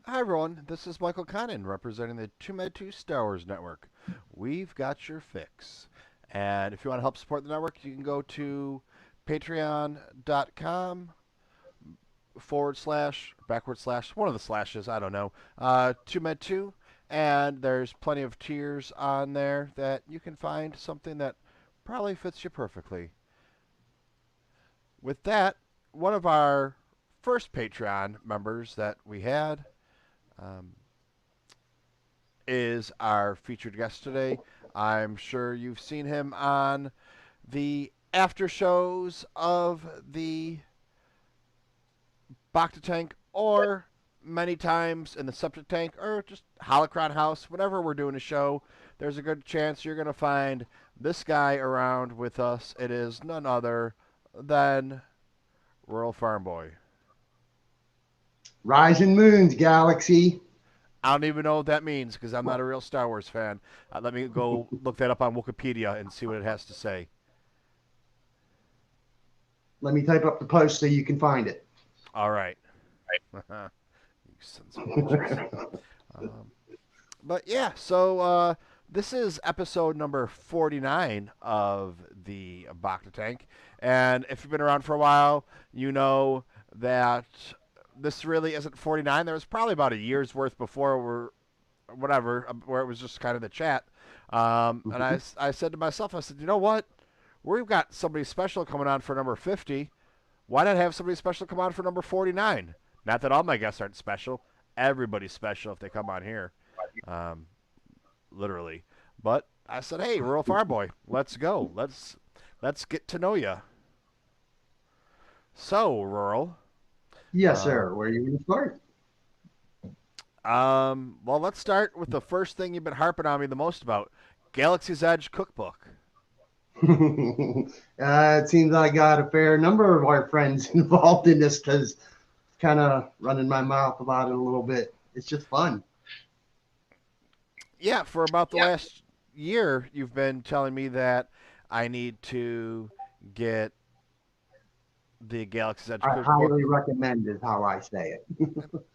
Hi everyone, this is Michael Connon representing the TooMedToo's Star Wars Network. We've got your fix. And if you want to help support the network, you can go to patreon.com forward slash, backward slash, one of the slashes, I don't know, TooMed2. And there's plenty of tiers on there that you can find something that probably fits you perfectly. With that, one of our first Patreon members that we had um, is our featured guest today. I'm sure you've seen him on the after shows of the Bacta tank or many times in the septic tank or just Holocron House. Whenever we're doing a show, there's a good chance you're going to find this guy around with us. It is none other than Ruralfarmboy. Rising Moons Galaxy. I don't even know what that means because I'm not a real Star Wars fan. Let me go look that up on Wikipedia and see what it has to say. Let me type up the post so you can find it. All right. You sons of bitches. Um, but yeah, so this is episode number 49 of the Bacta Tank. And if you've been around for a while, you know that this really isn't 49. There was probably about a year's worth before whatever, where it was just kind of the chat. And I said to myself, I said, you know what? We've got somebody special coming on for number 50. Why not have somebody special come on for number 49? Not that all my guests aren't special. Everybody's special if they come on here, um, literally. But I said, hey, Rural Farm Boy, let's go. Let's get to know you. So, Rural. Yes, Uh, sir. Where are you going to start? well, let's start with the first thing you've been harping on me the most about Galaxy's Edge cookbook. It seems I got a fair number of our friends involved in this because kind of running my mouth about it a little bit. It's just fun. Yeah, for about the last year, you've been telling me that I need to get the Galaxy's Edge I cookbook, highly recommend is how I say it.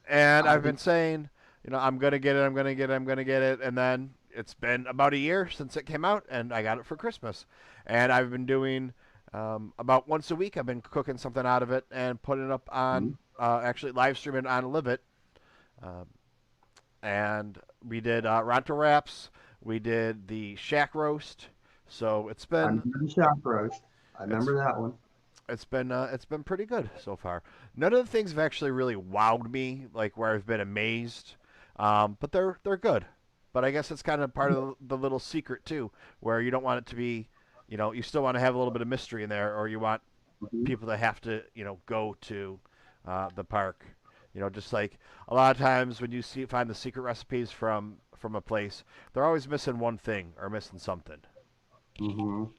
and I I've been think saying, I'm gonna get it, I'm gonna get it, I'm gonna get it, and then it's been about a year since it came out, and I got it for Christmas, and I've been doing about once a week. I've been cooking something out of it and putting it up on, actually live streaming on Live It, um, and we did Ronto wraps, we did the Shack roast, so I'm pretty shop roast. I it's remember that one. it's been pretty good so far. None of the things have actually really wowed me, like where I've been amazed, but they're good. But I guess it's kind of part of the little secret too, where you don't want it to be, you still want to have a little bit of mystery in there, or you want Mhm. people to have to, go to the park. Just like a lot of times when you find the secret recipes from a place, they're always missing one thing or missing something. Mhm.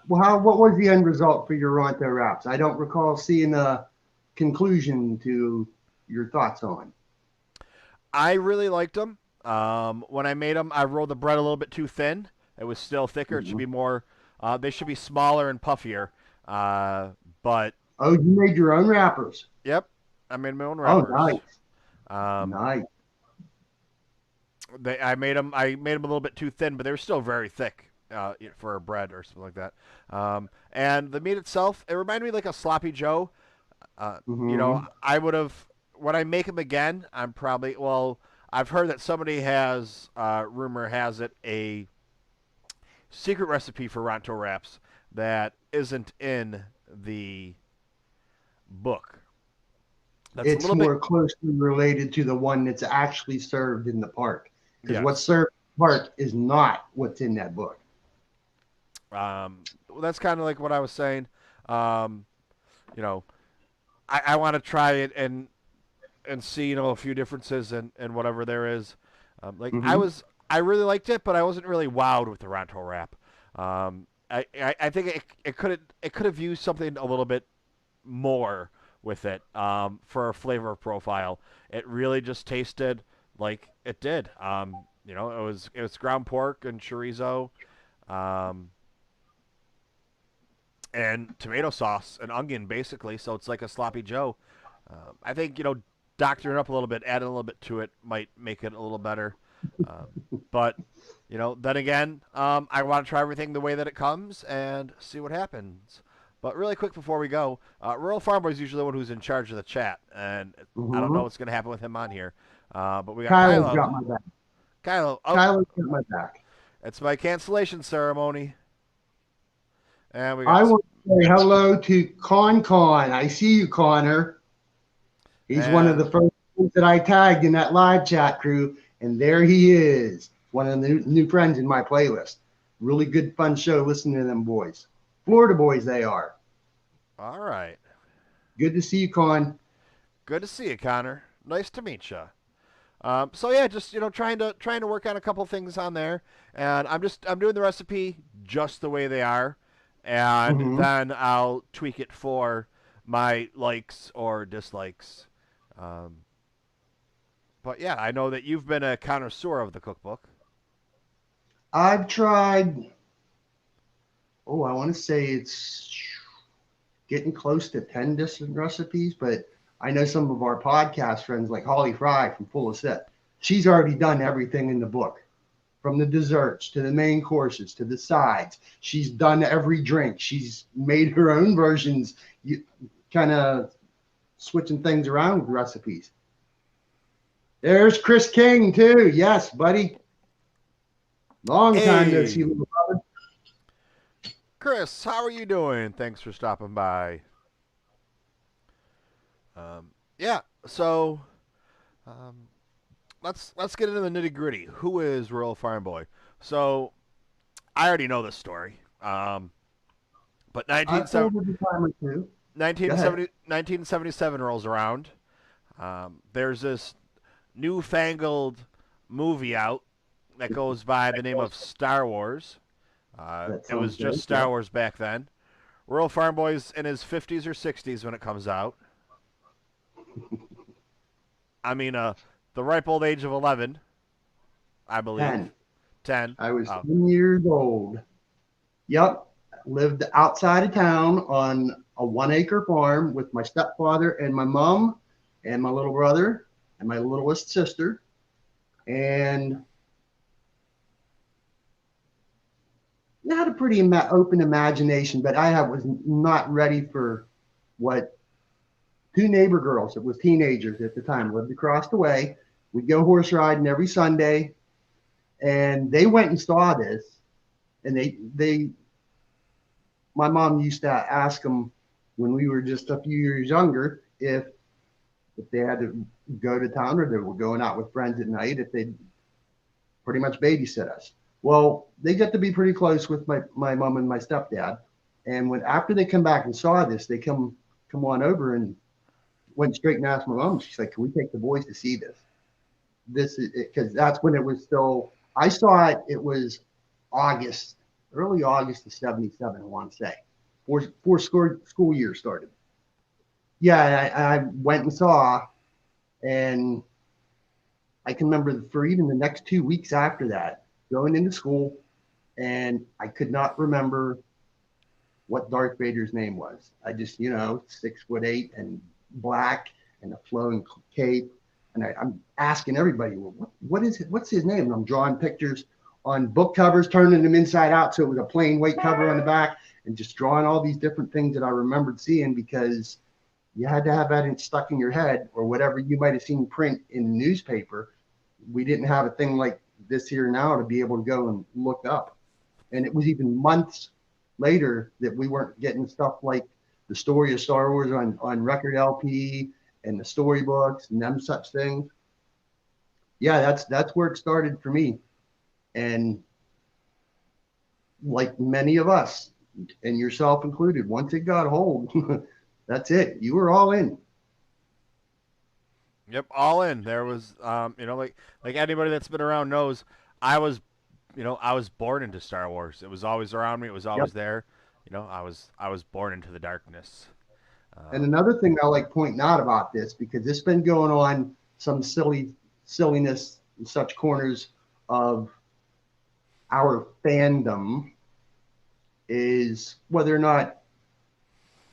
Well, what was the end result for your Ronto wraps? I don't recall seeing a conclusion to your thoughts on. I really liked them. When I made them, I rolled the bread a little bit too thin. It was still thicker. It should Mhm. be more. They should be smaller and puffier. But Oh, you made your own wrappers. yep, I made my own Oh, wrappers. nice, Um, nice. I made them a little bit too thin, but they were still very thick for a bread or something like that. And the meat itself, it reminded me like a sloppy Joe. Hmm. I would have when I make them again. I'm probably well. I've heard that somebody has rumor has it a secret recipe for Ronto wraps that isn't in the book. That's a It's little bit more closely related to the one that's actually served in the park because what's yes. served in the park is not what's in that book. That's kind of like what I was saying. Um, you know, I want to try it and see a few differences and whatever there is. Like Hmm. I really liked it, but I wasn't really wowed with the Ronto wrap. I think it could have used something a little bit more with it for a flavor profile. It really just tasted like it did. It was ground pork and chorizo, um, and tomato sauce and onion basically. So it's like a sloppy Joe. I think doctoring it up a little bit, adding a little bit to it might make it a little better. Um, but then again, I want to try everything the way that it comes and see what happens. But really quick before we go, Rural Farmboy is usually the one who's in charge of the chat, and I don't know Mm-hmm. what's going to happen with him on here. But we got Kyle's Kylo. got my back. Kylo, oh, Kyle's got my back. it's my cancellation ceremony, and we I got want to say hello to Con. I see you, Connor. He's one of and the first ones that I tagged in that live chat crew, and there he is, one of the new friends in my playlist. Really good, fun show listening to them boys. Florida boys, they are. all right. Good to see you, Con. Good to see you, Connor. Nice to meet you. So yeah, just trying to work on a couple things on there, and I'm doing the recipe just the way they are, and Mm-hmm. then I'll tweak it for my likes or dislikes. Um, but yeah, I know that you've been a connoisseur of the cookbook. I've tried, I want to say it's getting close to 10 different recipes, but I know some of our podcast friends like Holly Fry from Full of Set. She's already done everything in the book, from the desserts to the main courses to the sides. She's done every drink. She's made her own versions, kind of switching things around with recipes. There's Chris King, too. Yes, buddy. Long time no see, Hey, little brother. Chris, how are you doing? Thanks for stopping by. Yeah, so um, let's get into the nitty gritty. Who is Rural Farm Boy? So I already know this story. But I've told it a time or two. Go ahead. 1977 rolls around. There's this newfangled movie out that goes by the name of Star Wars. That It sounds was just good. Star Yeah. Wars back then. Rural Farm Boy's in his 50s or 60s when it comes out. I mean, the ripe old age of 11, I believe. 10. 10. I was Oh, 10 years old. Yep. Lived outside of town on a 1 acre farm with my stepfather and my mom and my little brother and my littlest sister. And I had a pretty open imagination, but was not ready for what two neighbor girls, it was teenagers at the time, lived across the way. We'd go horse riding every Sunday, and they went and saw this, and my mom used to ask them when we were just a few years younger if they had to go to town or they were going out with friends at night, if they'd pretty much babysit us. Well, they got to be pretty close with my mom and my stepdad. And when after they come back and saw this, they come on over and went straight and asked my mom. She's like, "Can we take the boys to see this?" This is because that's when it was still. I saw it. It was August, early August of '77. I want to say, before school year started. Yeah, I went and saw, and I can remember for even the next 2 weeks after that, going into school, and I could not remember what Darth Vader's name was. I just, 6'8" and black and a flowing cape. And I'm asking everybody, well, what is it? What's his name? And I'm drawing pictures on book covers, turning them inside out so it was a plain white cover on the back, and just drawing all these different things that I remembered seeing because you had to have that stuck in your head or whatever you might have seen print in the newspaper. We didn't have a thing like this here now to be able to go and look up. And it was even months later that we weren't getting stuff like the story of Star Wars on record LP and the storybooks and them such things. Yeah, that's where it started for me. And like many of us, and yourself included, once it got hold, that's it. You were all in. yep, all in. There was, like anybody that's been around knows, I was, I was born into Star Wars. It was always around me. It was Yep. always there. I was born into the darkness. And Um, another thing I like pointing out about this, because it's been going on some silliness in such corners of our fandom, is whether or not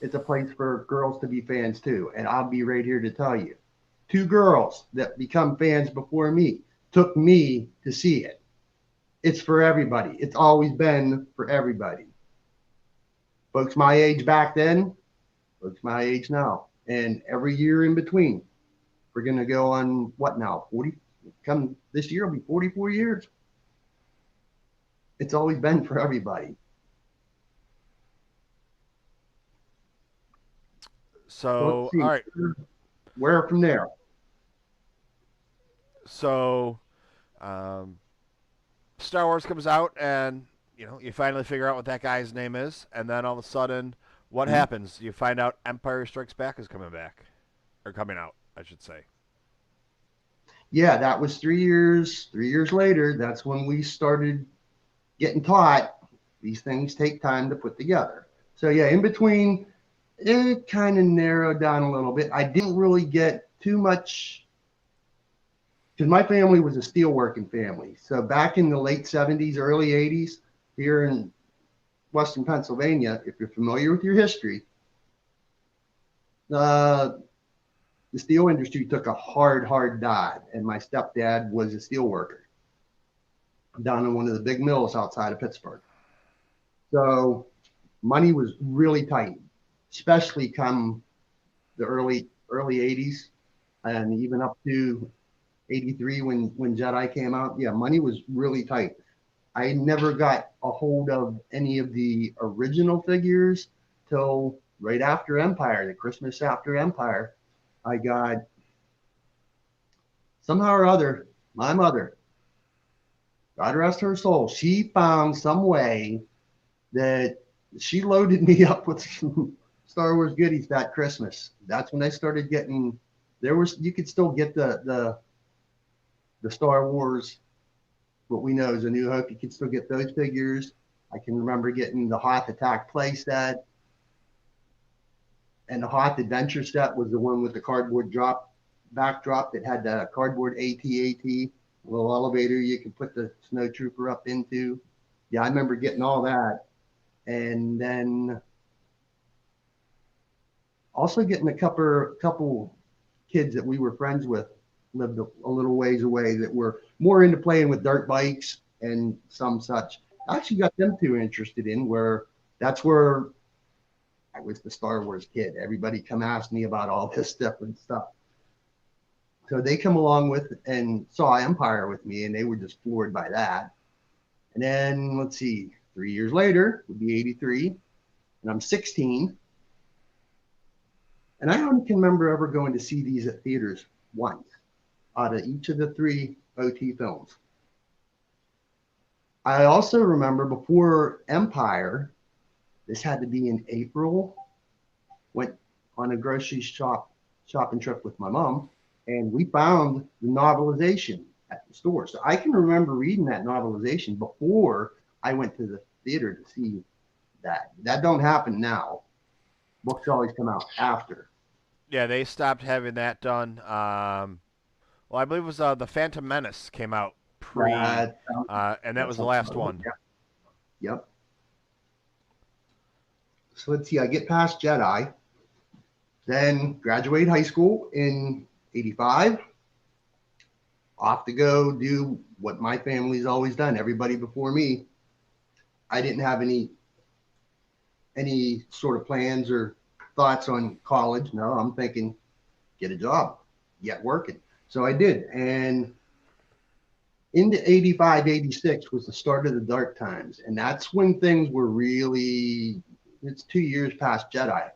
it's a place for girls to be fans too. And I'll be right here to tell you, two girls that become fans before me took me to see it. It's for everybody. It's always been for everybody. Folks my age back then, folks my age now, and every year in between. We're going to go on what now? 40? Come this year will be 44 years. It's always been for everybody. So let's So, see all right. where from there. So, Star Wars comes out, and you finally figure out what that guy's name is, and then all of a sudden, what Hmm? happens? You find out Empire Strikes Back is coming back, or coming out, I should say. Yeah, that was 3 years. 3 years later, that's when we started getting taught these things take time to put together. So yeah, in between, it kind of narrowed down a little bit. I didn't really get too much because my family was a steelworking family. So back in the late 70s, early 80s, here in Western Pennsylvania, if you're familiar with your history, uh, the steel industry took a hard dive, and my stepdad was a steel worker down in one of the big mills outside of Pittsburgh. So money was really tight, especially come the early 80s and even up to 83 when Jedi came out. Yeah, money was really tight. I never got a hold of any of the original figures till right after Empire, the Christmas after Empire. I got somehow or other, my mother, God rest her soul, she found some way that she loaded me up with some Star Wars goodies that Christmas. That's when I started getting. There was you could still get the Star Wars, what we know as A New Hope. You could still get those figures. I can remember getting the Hoth Attack playset, and the Hoth Adventure set was the one with the cardboard backdrop that had the cardboard AT-AT, a little elevator you could put the snow trooper up into. Yeah, I remember getting all that, and then also getting a couple kids that we were friends with lived a little ways away that were more into playing with dirt bikes and some such. I actually got them two interested in where that's where I was the Star Wars kid. Everybody come ask me about all this different stuff. So they come along with and saw Empire with me, and they were just floored by that. And then let's see, 3 years later would be '83, and I'm 16, and I don't can remember ever going to see these at theaters once out of each of the three OT films. I also remember before Empire, this had to be in April, went on a grocery shopping trip with my mom, and we found the novelization at the store. So I can remember reading that novelization before I went to the theater to see that. That don't happen now. Books always come out after. Yeah, they stopped having that done. Well, I believe it was the Phantom Menace came out pre, That and that that was the sounds last about right. one. Yep. Yep. So let's see. I get past Jedi, then graduate high school in '85. Off to go do what my family's always done. Everybody before me, I didn't have any sort of plans or thoughts on college. No, I'm thinking get a job, get working. So I did, and into '85, '86 was the start of the dark times, and that's when things were really. It's 2 years past Jedi.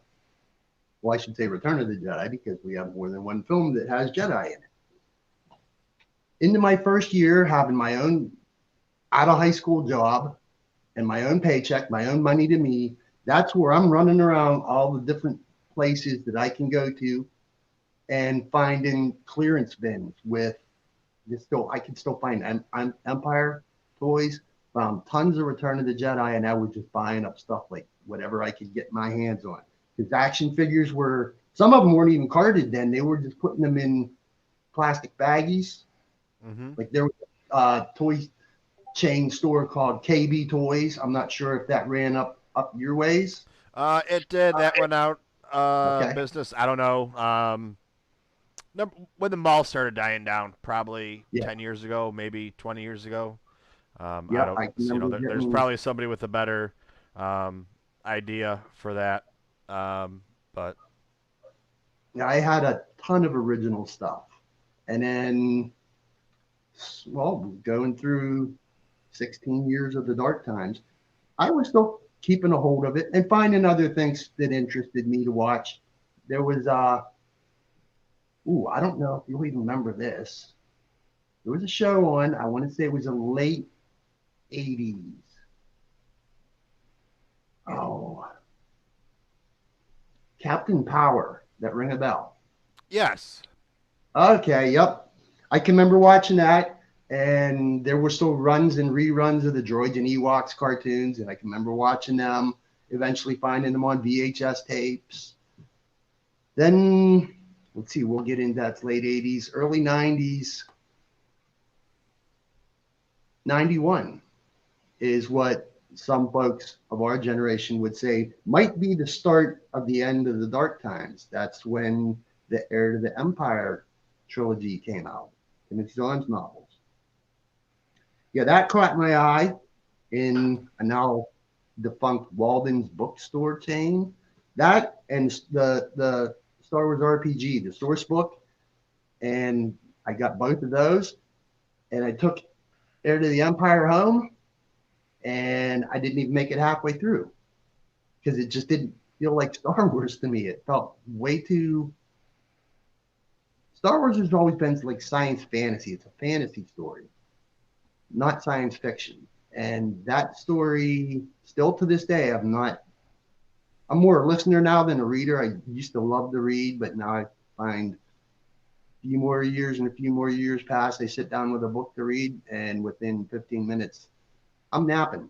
Well, I should say Return of the Jedi because we have more than one film that has Jedi in it. Into my first year, having my own out of high school job and my own paycheck, my own money to me, that's where I'm running around all the different places that I can go to and finding clearance bins with still I can still find Empire toys. Found tons of Return of the Jedi, and I was just buying up stuff like whatever I could get my hands on. Because action figures were some of them weren't even carded then; they were just putting them in plastic baggies. Hmm. Like there was a toy chain store called KB Toys. I'm not sure if that ran up your ways. It did. That went out Okay. business. I don't know. When the mall started dying down, probably Yeah, 10 years ago, maybe 20 years ago. I yep. don't, I can you know, remember there's getting. probably somebody with a better um, idea for that. But Yeah, I had a ton of original stuff, and then, well, going through 16 years of the dark times, I was still keeping a hold of it and finding other things that interested me to watch. There was I don't know if you'll even remember this. There was a show on, I want to say it was a late 80s. Oh, Captain Power. That ring a bell? yes, Okay, yep. I can remember watching that, and there were still runs and reruns of the Droids and Ewoks cartoons, and I can remember watching them, eventually finding them on VHS tapes. Then, let's see, we'll get into that late 80s, early 90s. 91 is what some folks of our generation would say might be the start of the end of the dark times. That's when the Heir to the Empire trilogy came out, Timothy Zahn's novels. Yeah, that caught my eye in a now defunct Walden's bookstore chain. That and the Star Wars RPG, the source book, and I got both of those, and I took Heir to the Empire home, and I didn't even make it halfway through because it just didn't feel like Star Wars to me. It felt way too. Star Wars has always been like science fantasy. It's a fantasy story, not science fiction. And that story, still to this day, I'm more a listener now than a reader. I used to love to read, but now I find a few more years and a few more years pass. I sit down with a book to read, and within 15 minutes, I'm napping.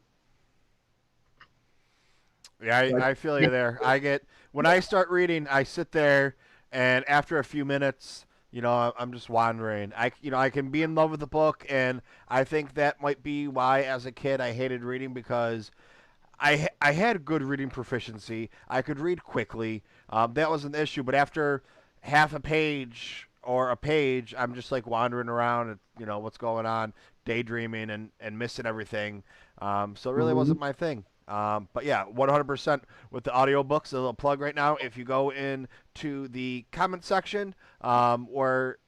yeah, But I feel you there. I get when I start reading, I sit there, and after a few minutes, I'm just wandering. I can be in love with the book, and I think that might be why, as a kid, I hated reading because I had good reading proficiency. I could read quickly. That was an issue, but after half a page or a page, I'm just like wandering around and what's going on, daydreaming and missing everything. So it really mhm. wasn't my thing. But yeah, 100% with the audiobooks. A little plug right now. If you go into the comment section, or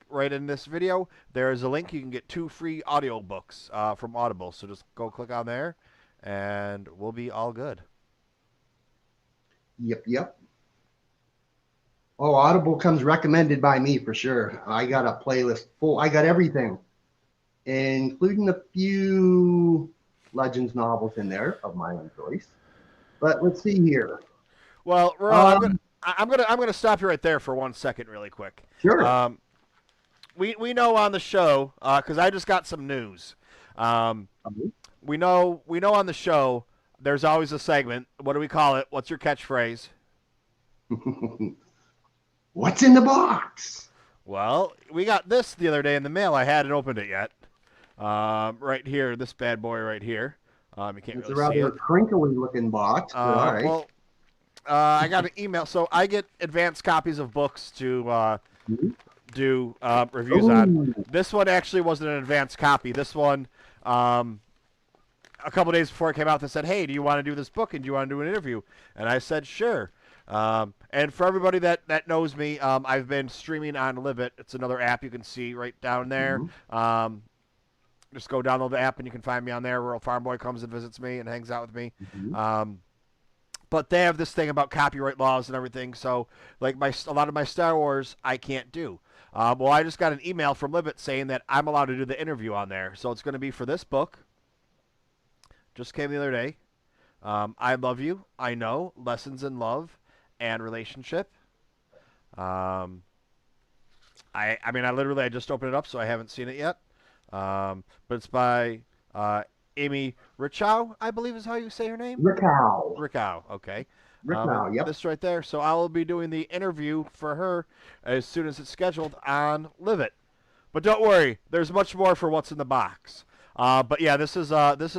right in this video, there is a link. You can get 2 free audiobooks from Audible. So just go click on there and we'll be all good. Yep, yep. Oh, Audible comes recommended by me for sure. I got a playlist full. I got everything, including a few Legends novels in there of my own choice. But let's see here. Well, Ron, Um, I'm gonna stop you right there for 1 second, really quick. sure. Um, we know on the show because I just got some news. Um, we know on the show there's always a segment. What do we call it? What's your catchphrase? What's in the box? Well, we got this the other day in the mail. I hadn't opened it yet. Right here, this bad boy right here. You can't It's a really see rather it. crinkly looking box, but all right. Well, I got an email. So I get advanced copies of books to do reviews on. Oh, This one actually wasn't an advanced copy. This one, a couple days before it came out, they said, "Hey, do you want to do this book and do you want to do an interview?" And I said, "Sure." And for everybody that knows me, I've been streaming on Libit. It's another app you can see right down there. mhm, Just go download the app and you can find me on there. Ruralfarmboy comes and visits me and hangs out with me. mhm. Um, but they have this thing about copyright laws and everything. So, like a lot of my Star Wars, I can't do. Well, I just got an email from Libet saying that I'm allowed to do the interview on there. So it's going to be for this book. Just came the other day. I love you. I know lessons in love and relationship. Um, I mean, I just opened it up, so I haven't seen it yet. But it's by Amy Richow, I believe is how you say her name. Rickow. Rickow, okay. And Rickow, yep. this right there. So I will be doing the interview for her as soon as it's scheduled on Live It. But don't worry, there's much more for what's in the box. But yeah, this is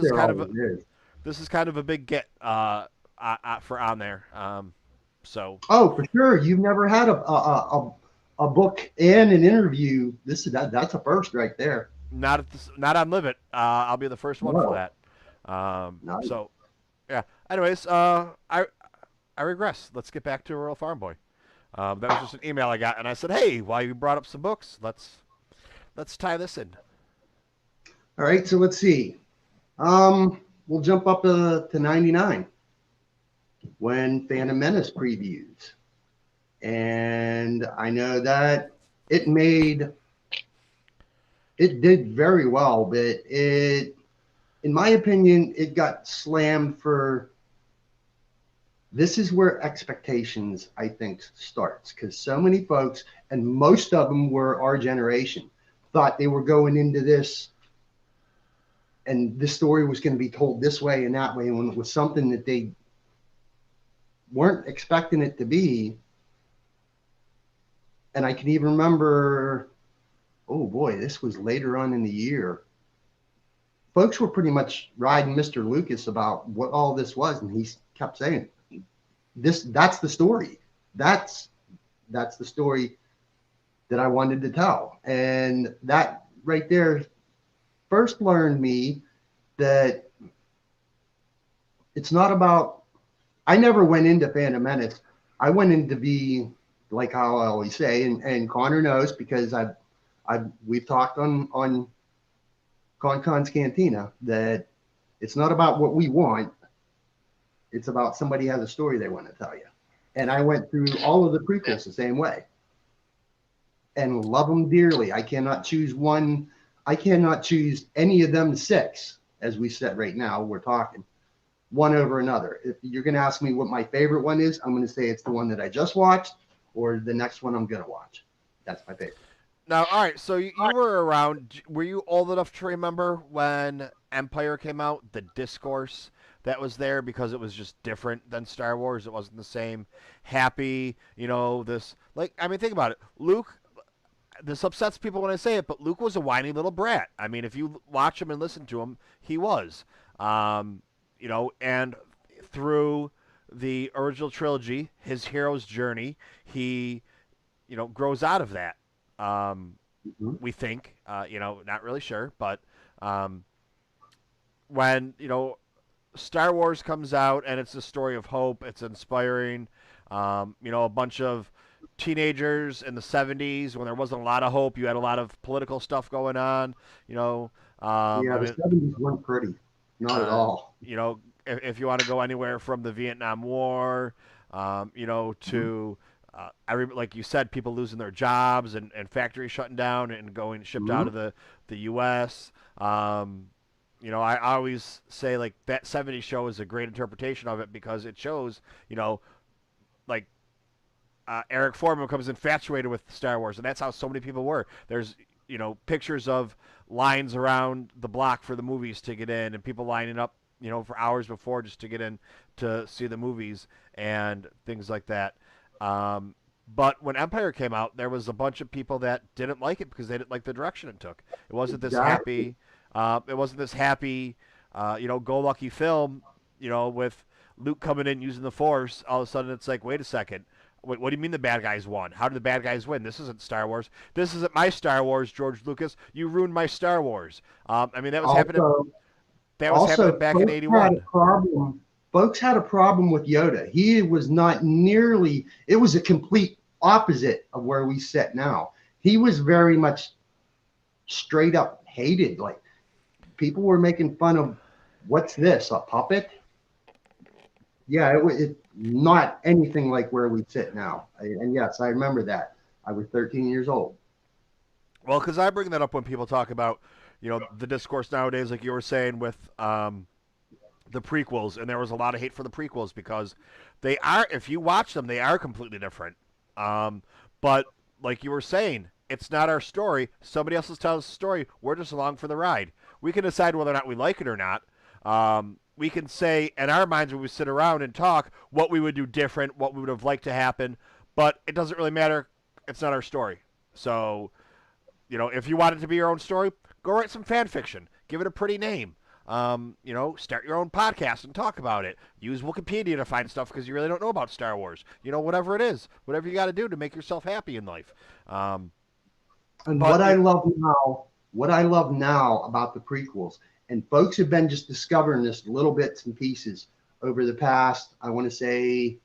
There kind of always is. this is kind of a big get for on there. So Oh, for sure. You've never had a a book and an interview. That's a first right there. Not on Live It. I'll be the first one for No, that. no. So yeah. Anyways, I regress. Let's get back to Rural Farm Boy. That was just an email I got, and I said, "Hey, while you brought up some books, let's tie this in." All right, so let's see. We'll jump up to 99 when Phantom Menace previews. And I know that it made it did very well, but it in my opinion, it got slammed for this is where expectations I think starts because so many folks and most of them were our generation thought they were going into this and this story was going to be told this way and that way and when it was something that they weren't expecting it to be. And I can even remember, oh boy, this was later on in the year. Folks were pretty much riding Mr. Lucas about what all this was, and he kept saying, that's the story. That's the story that I wanted to tell. And that right there first learned me that it's not about I never went into Phantom Menace. I went in to be like how I always say, and Connor knows because we've talked on ConCon's Cantina that it's not about what we want. It's about somebody has a story they want to tell you. And I went through all of the prequels the same way and love them dearly. I cannot choose one. I cannot choose any of them six, as we said right now. We're talking one over another. If you're going to ask me what my favorite one is, I'm going to say it's the one that I just watched or the next one I'm going to watch. That's my favorite. Now, all right. So you were around. Were you old enough to remember when Empire came out? The discourse that was there because it was just different than Star Wars. It wasn't the same happy. This like I mean, think about it. Luke. This upsets people when I say it, but Luke was a whiny little brat. I mean, if you watch him and listen to him, he was. And through the original trilogy, his hero's journey, he, grows out of that. Mm-hmm. We think, not really sure, but when Star Wars comes out and it's a story of hope, it's inspiring. A bunch of teenagers in the 70s when there wasn't a lot of hope, you had a lot of political stuff going on. Yeah, I the mean, 70s weren't pretty. Not at all. if you want to go anywhere from the Vietnam War, Mm-hmm. to like you said, people losing their jobs and factories shutting down and going shipped out Mm-hmm. of the U.S. I always say like that '70s show is a great interpretation of it because it shows, like Eric Foreman becomes infatuated with Star Wars, and that's how so many people were. There's pictures of lines around the block for the movies to get in, and people lining up for hours before just to get in to see the movies and things like that. Um, but when Empire came out, there was a bunch of people that didn't like it because they didn't like the direction it took. It wasn't this Exactly. happy. It wasn't this happy, go lucky film. With Luke coming in using the Force, all of a sudden it's like, wait a second. Wait, what do you mean the bad guys won? How did the bad guys win? This isn't Star Wars. This isn't my Star Wars, George Lucas. You ruined my Star Wars. I mean, that was happening. Also, That was happening also, back in folks had a '81. problem. Folks had a problem with Yoda. He was not nearly. It was a complete opposite of where we sit now. He was very much straight up hated. Like people were making fun of, what's this? A puppet? Yeah, it not anything like where we sit now. And yes, I remember that. I was 13 years old. Well, because I bring that up when people talk about, the discourse nowadays, like you were saying with the prequels, and there was a lot of hate for the prequels because they are, if you watch them, they are completely different. But like you were saying, it's not our story. Somebody else is telling us the story. We're just along for the ride. We can decide whether or not we like it or not. We can say in our minds when we sit around and talk what we would do different, what we would have liked to happen, but it doesn't really matter. It's not our story. So, if you want it to be your own story, go write some fan fiction. Give it a pretty name. Start your own podcast and talk about it. Use Wikipedia to find stuff because you really don't know about Star Wars. Whatever it is, whatever you got to do to make yourself happy in life. Um, And but you what I love now about the prequels, and folks have been just discovering this little bits and pieces over the past, I want to say,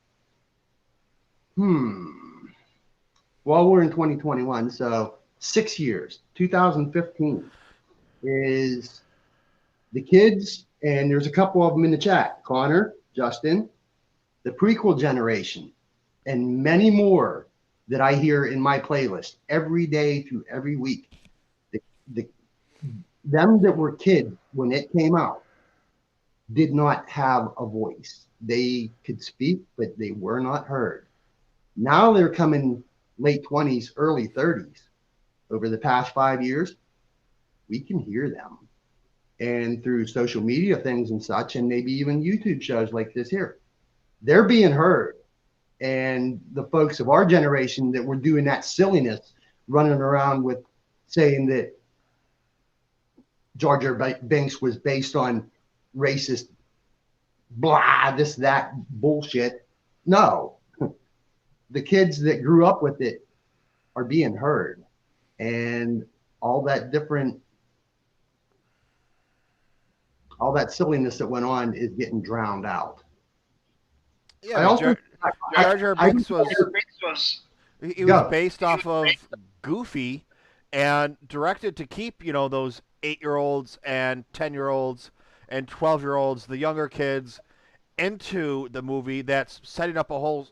well, we're in 2021, so 6 years, 2015 is the kids, and there's a couple of them in the chat, Connor, Justin, the prequel generation, and many more that I hear in my playlist every day through every week. The them that were kids when it came out did not have a voice. They could speak, but they were not heard. Now they're coming late 20s, early 30s. Over the past 5 years, we can hear them. And through social media things and such, and maybe even YouTube shows like this here, they're being heard. And the folks of our generation that were doing that silliness, running around with saying that Jar Jar Binks was based on racist, blah, this, that bullshit. No, the kids that grew up with it are being heard. And all that silliness that went on is getting drowned out. Yeah, I also, Jar Jar Binks was he was go. based off of Goofy and directed to keep those 8-year-olds and 10-year-olds and 12-year-olds, the younger kids, into the movie that's setting up a whole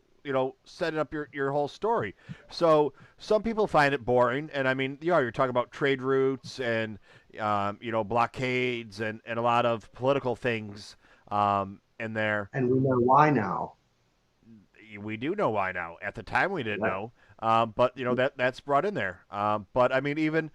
setting up your whole story. So some people find it boring, and I mean, you're talking about trade routes and blockades and a lot of political things in there. And we know why now. We do know why now. At the time, we didn't Yep. know, but that's brought in there. But I mean, even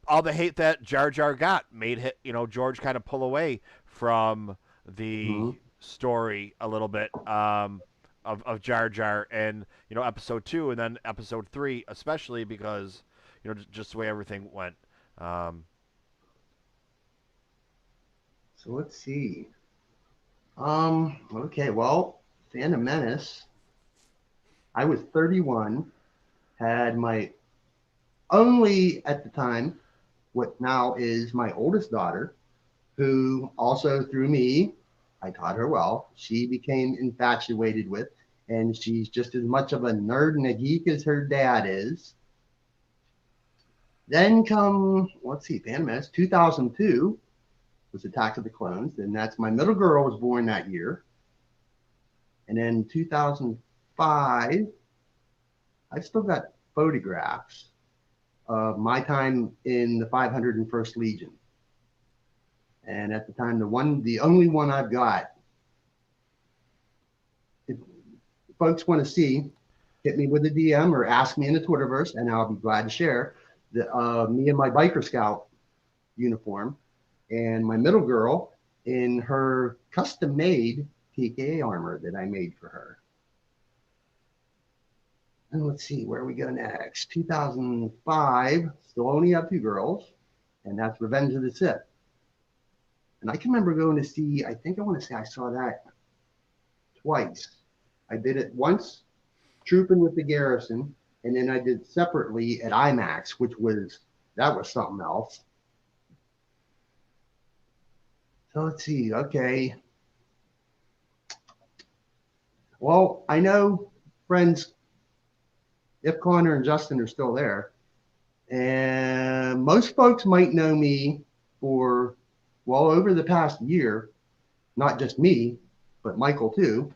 all the hate that Jar Jar got made George kind of pull away from the Mhm. story a little bit of Jar Jar and episode 2 and then episode 3, especially because just the way everything went. So let's see. Okay, well, Phantom Menace. I was 31, had my only at the time, what now is my oldest daughter, who also through me, I taught her well, she became infatuated with, and she's just as much of a nerd and a geek as her dad is. Then let's see, Phantom Menace, 2002 was Attack of the Clones, and that's my middle girl was born that year. And then 2005, I've still got photographs of my time in the 501st Legion. And at the time, the only one I've got, if folks want to see, hit me with a DM or ask me in the Twitterverse, and I'll be glad to share me in my biker scout uniform and my middle girl in her custom-made PKA armor that I made for her. And let's see where we go next. 2005, still only have 2 girls, and that's Revenge of the Sith. And I can remember going to see, I want to say I saw that twice. I did it once, trooping with the garrison, and then I did separately at IMAX, that was something else. So let's see, okay. Well, I know friends, if Connor and Justin are still there, and most folks might know me for, well, over the past year, not just me, but Michael too,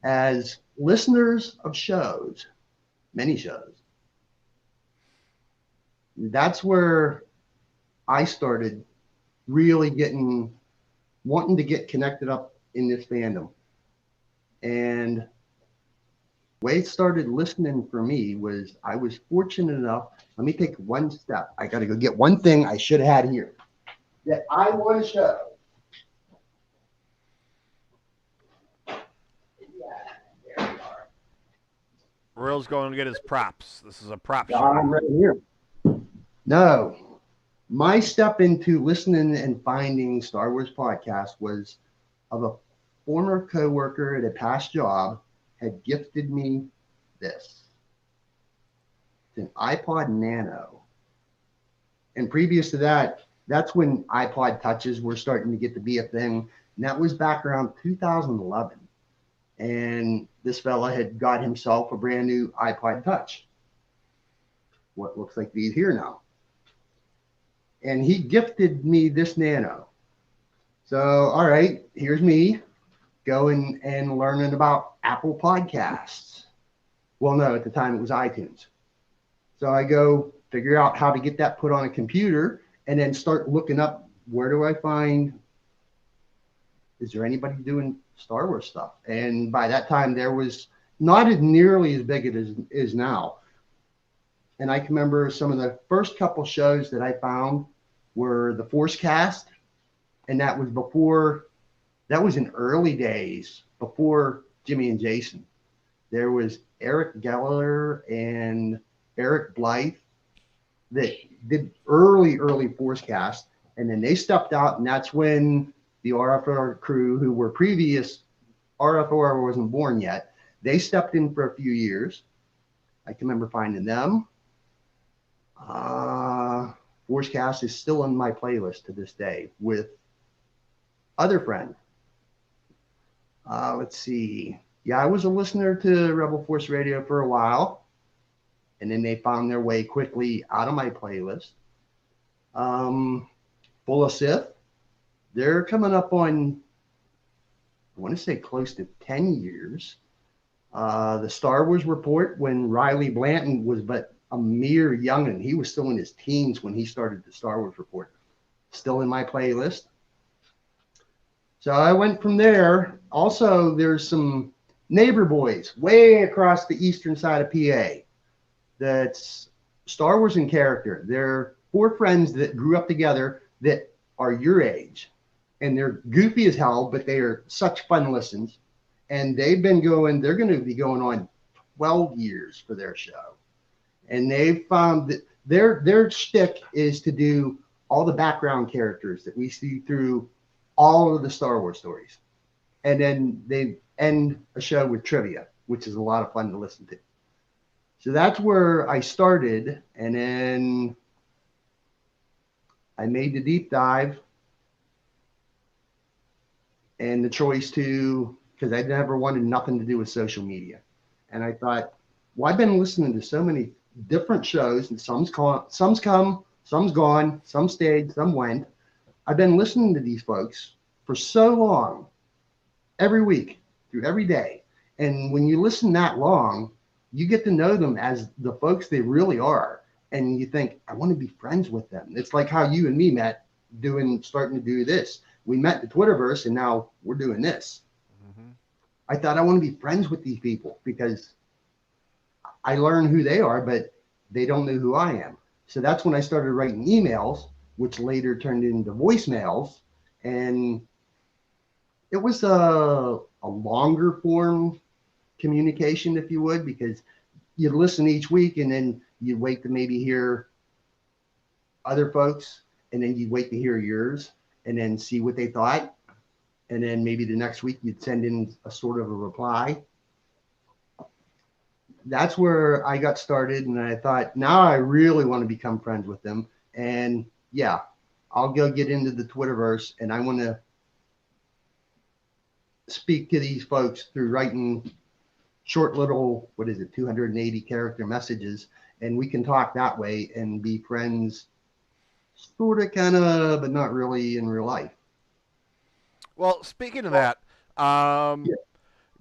as listeners of shows, many shows. That's where I started really wanting to get connected up in this fandom. And the way it started listening for me was I was fortunate enough. Let me take one step. I got to go get one thing I should have had here that I want to show. Real's going to get his props. This is a prop show. I'm right here. No, my step into listening and finding Star Wars podcast was of a former coworker at a past job had gifted me this. It's an iPod Nano. And previous to that, that's when iPod Touches were starting to get to be a thing. And that was back around 2011. And this fella had got himself a brand new iPod Touch. What looks like these here now. And he gifted me this Nano. So, all right, here's me going and learning about Apple Podcasts. Well, no, at the time it was iTunes. So I go figure out how to get that put on a computer and then start looking up where do I find, is there anybody doing Star Wars stuff? And by that time, there was not as nearly as big as it is now. And I can remember some of the first couple shows that I found were the Force Cast. And that was before, that was in early days, before Jimmy and Jason. There was Eric Geller and Eric Blythe that did early Force Cast. And then they stepped out, and that's when the RFR crew, who were previous, RFR wasn't born yet, they stepped in for a few years. I can remember finding them. Force Cast is still on my playlist to this day with other friends. Let's see. Yeah, I was a listener to Rebel Force Radio for a while, and then they found their way quickly out of my playlist. Full of Sith. They're coming up on, I want to say, close to 10 years. The Star Wars Report, when Riley Blanton was but a mere youngin', he was still in his teens when he started the Star Wars Report. Still in my playlist. So I went from there. Also, there's some neighbor boys way across the eastern side of PA that's Star Wars in character. They're 4 friends that grew up together that are your age. And they're goofy as hell, but they are such fun listens. And they're going to be going on 12 years for their show. And they found that their shtick is to do all the background characters that we see through all of the Star Wars stories. And then they end a show with trivia, which is a lot of fun to listen to. So that's where I started. And then I made the deep dive and the choice to, because I never wanted nothing to do with social media. And I thought, well, I've been listening to so many different shows, and some's come, some's gone, some stayed, some went. I've been listening to these folks for so long, every week, through every day. And when you listen that long, you get to know them as the folks they really are. And you think, I want to be friends with them. It's like how you and me met starting to do this. We met in the Twitterverse, and now we're doing this. Mm-hmm. I thought I want to be friends with these people because I learn who they are, but they don't know who I am. So that's when I started writing emails, which later turned into voicemails. And it was a longer form communication, if you would, because you'd listen each week and then you'd wait to maybe hear other folks, and then you'd wait to hear yours and then see what they thought. And then maybe the next week you'd send in a sort of a reply. That's where I got started, and I thought, now I really want to become friends with them. And yeah, I'll go get into the Twitterverse, and I want to speak to these folks through writing short little, 280 character messages, and we can talk that way and be friends, sort of, kind of, but not really in real life. Well, speaking of that,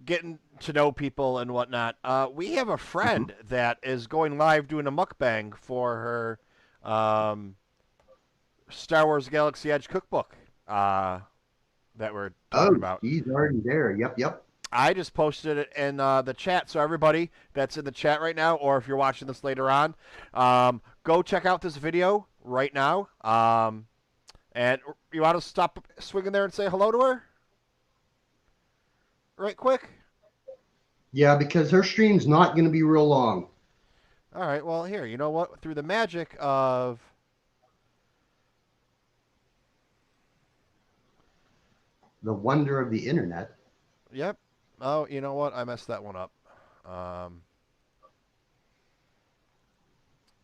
getting to know people and whatnot, we have a friend that is going live doing a mukbang for her Star Wars Galaxy Edge cookbook that we're talking about. He's already there. Yep. I just posted it in the chat, so everybody that's in the chat right now, or if you're watching this later on, go check out this video right now. And you want to stop swinging there and say hello to her? Right quick? Yeah, because her stream's not going to be real long. All right, well, here, you know what? Through the magic of the wonder of the internet. Yep. Oh, you know what? I messed that one up.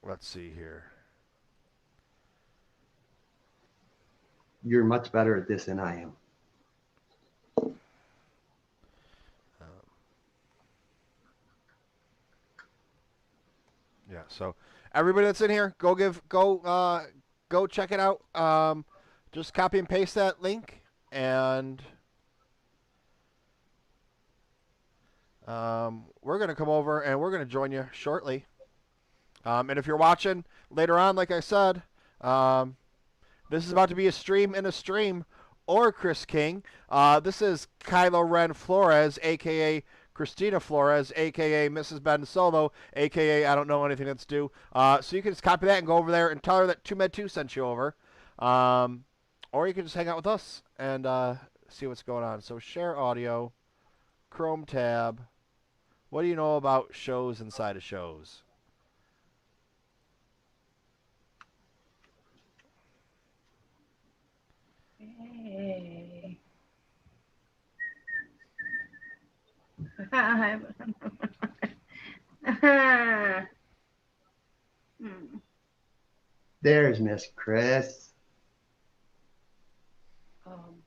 Let's see here. You're much better at this than I am. Yeah. So everybody that's in here, go check it out. Just copy and paste that link, and we're gonna come over and we're gonna join you shortly. And if you're watching later on, like I said, this is about to be a stream in a stream, or Chris King. This is Kylo Ren Flores, a.k.a. Christina Flores, a.k.a. Mrs. Ben Solo, a.k.a. I don't know anything that's due. So you can just copy that and go over there and tell her that TooMedToo's sent you over. Or you can just hang out with us and see what's going on. So share audio, Chrome tab. What do you know about shows inside of shows? Hey. There's Miss Chris. Um,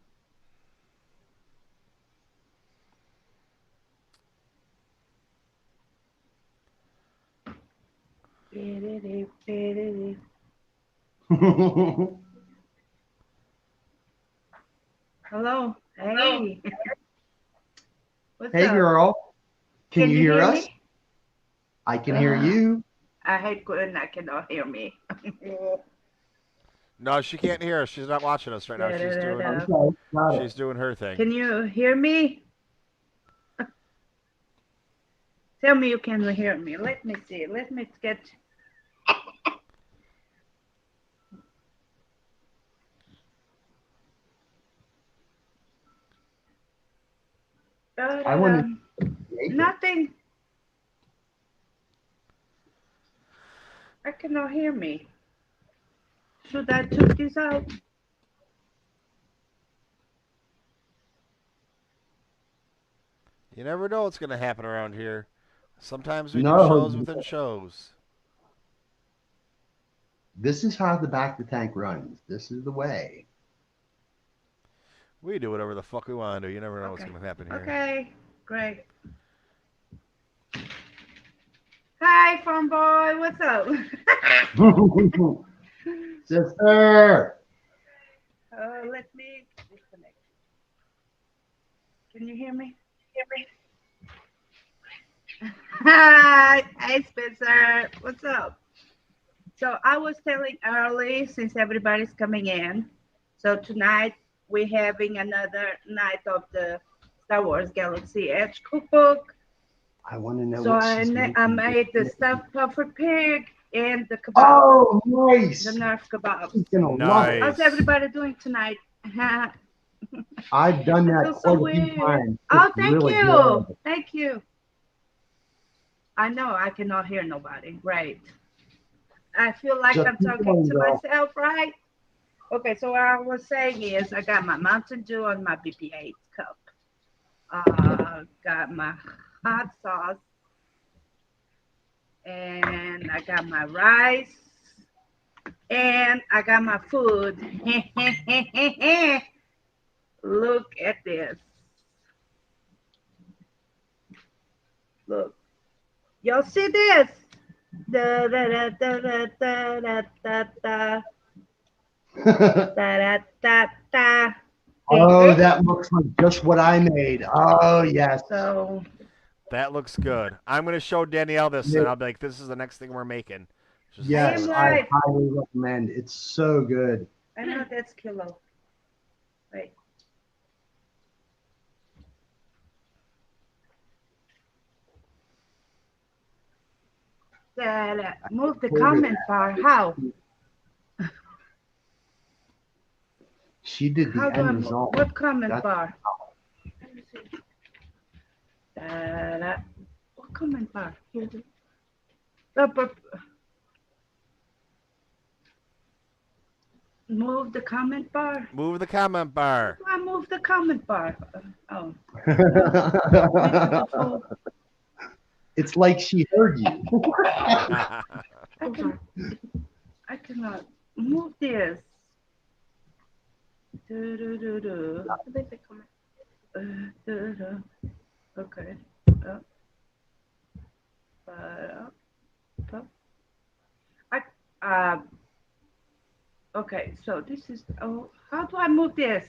Hello. Hey. What's Hey, up? girl. Can you hear us? me? I can hear you. I hate when I cannot hear me. No, she can't hear us. She's not watching us right now. Okay, got She's it. doing her thing. Can you hear me? Tell me you can hear me. Let me see. Let me get. I want to. Nothing. I cannot hear me. Should I took this out? You never know what's going to happen around here. Sometimes we do No, shows within shows. this is how the back to tank runs. This is the way. We do whatever the fuck we want to do. You never know what's going to happen here. Okay, great. Hi, farm boy. What's up? Sister. Let me disconnect. Can you hear me? Hi, Spencer. What's up? So I was telling early since everybody's coming in. So tonight we're having another night of the Star Wars Galaxy Edge cookbook. I want to know So what I made the stuffed puffer pig and the kebab. Oh, nice. The Nerf kebab. She's gonna love it. How's everybody doing tonight? I've done that so quite a few times. Oh, It's thank really you. good. Thank you. I know I cannot hear nobody. Right. I feel like Just I'm keep talking going, to girl. myself, right? Okay, so what I was saying is I got my Mountain Dew on my BB-8 cup. Got my hot sauce. And I got my rice. And I got my food. Look at this. Look. Y'all see this? Da da da da da da da da da da da. Oh, that looks like just what I made. Oh, yes. So that looks good. I'm going to show Danielle this, and I'll be like, this is the next thing we're making. Yes, I highly recommend. It's so good. I know that's kilo. Wait. Move the comment bar. How? She did the end result. What comment bar? What comment bar? Move the comment bar. Move the comment bar. I move the comment bar. Oh. No. It's like she heard you. I cannot move this. Do, do, do, do. Do, do. Okay. Okay, so this is, oh, how do I move this?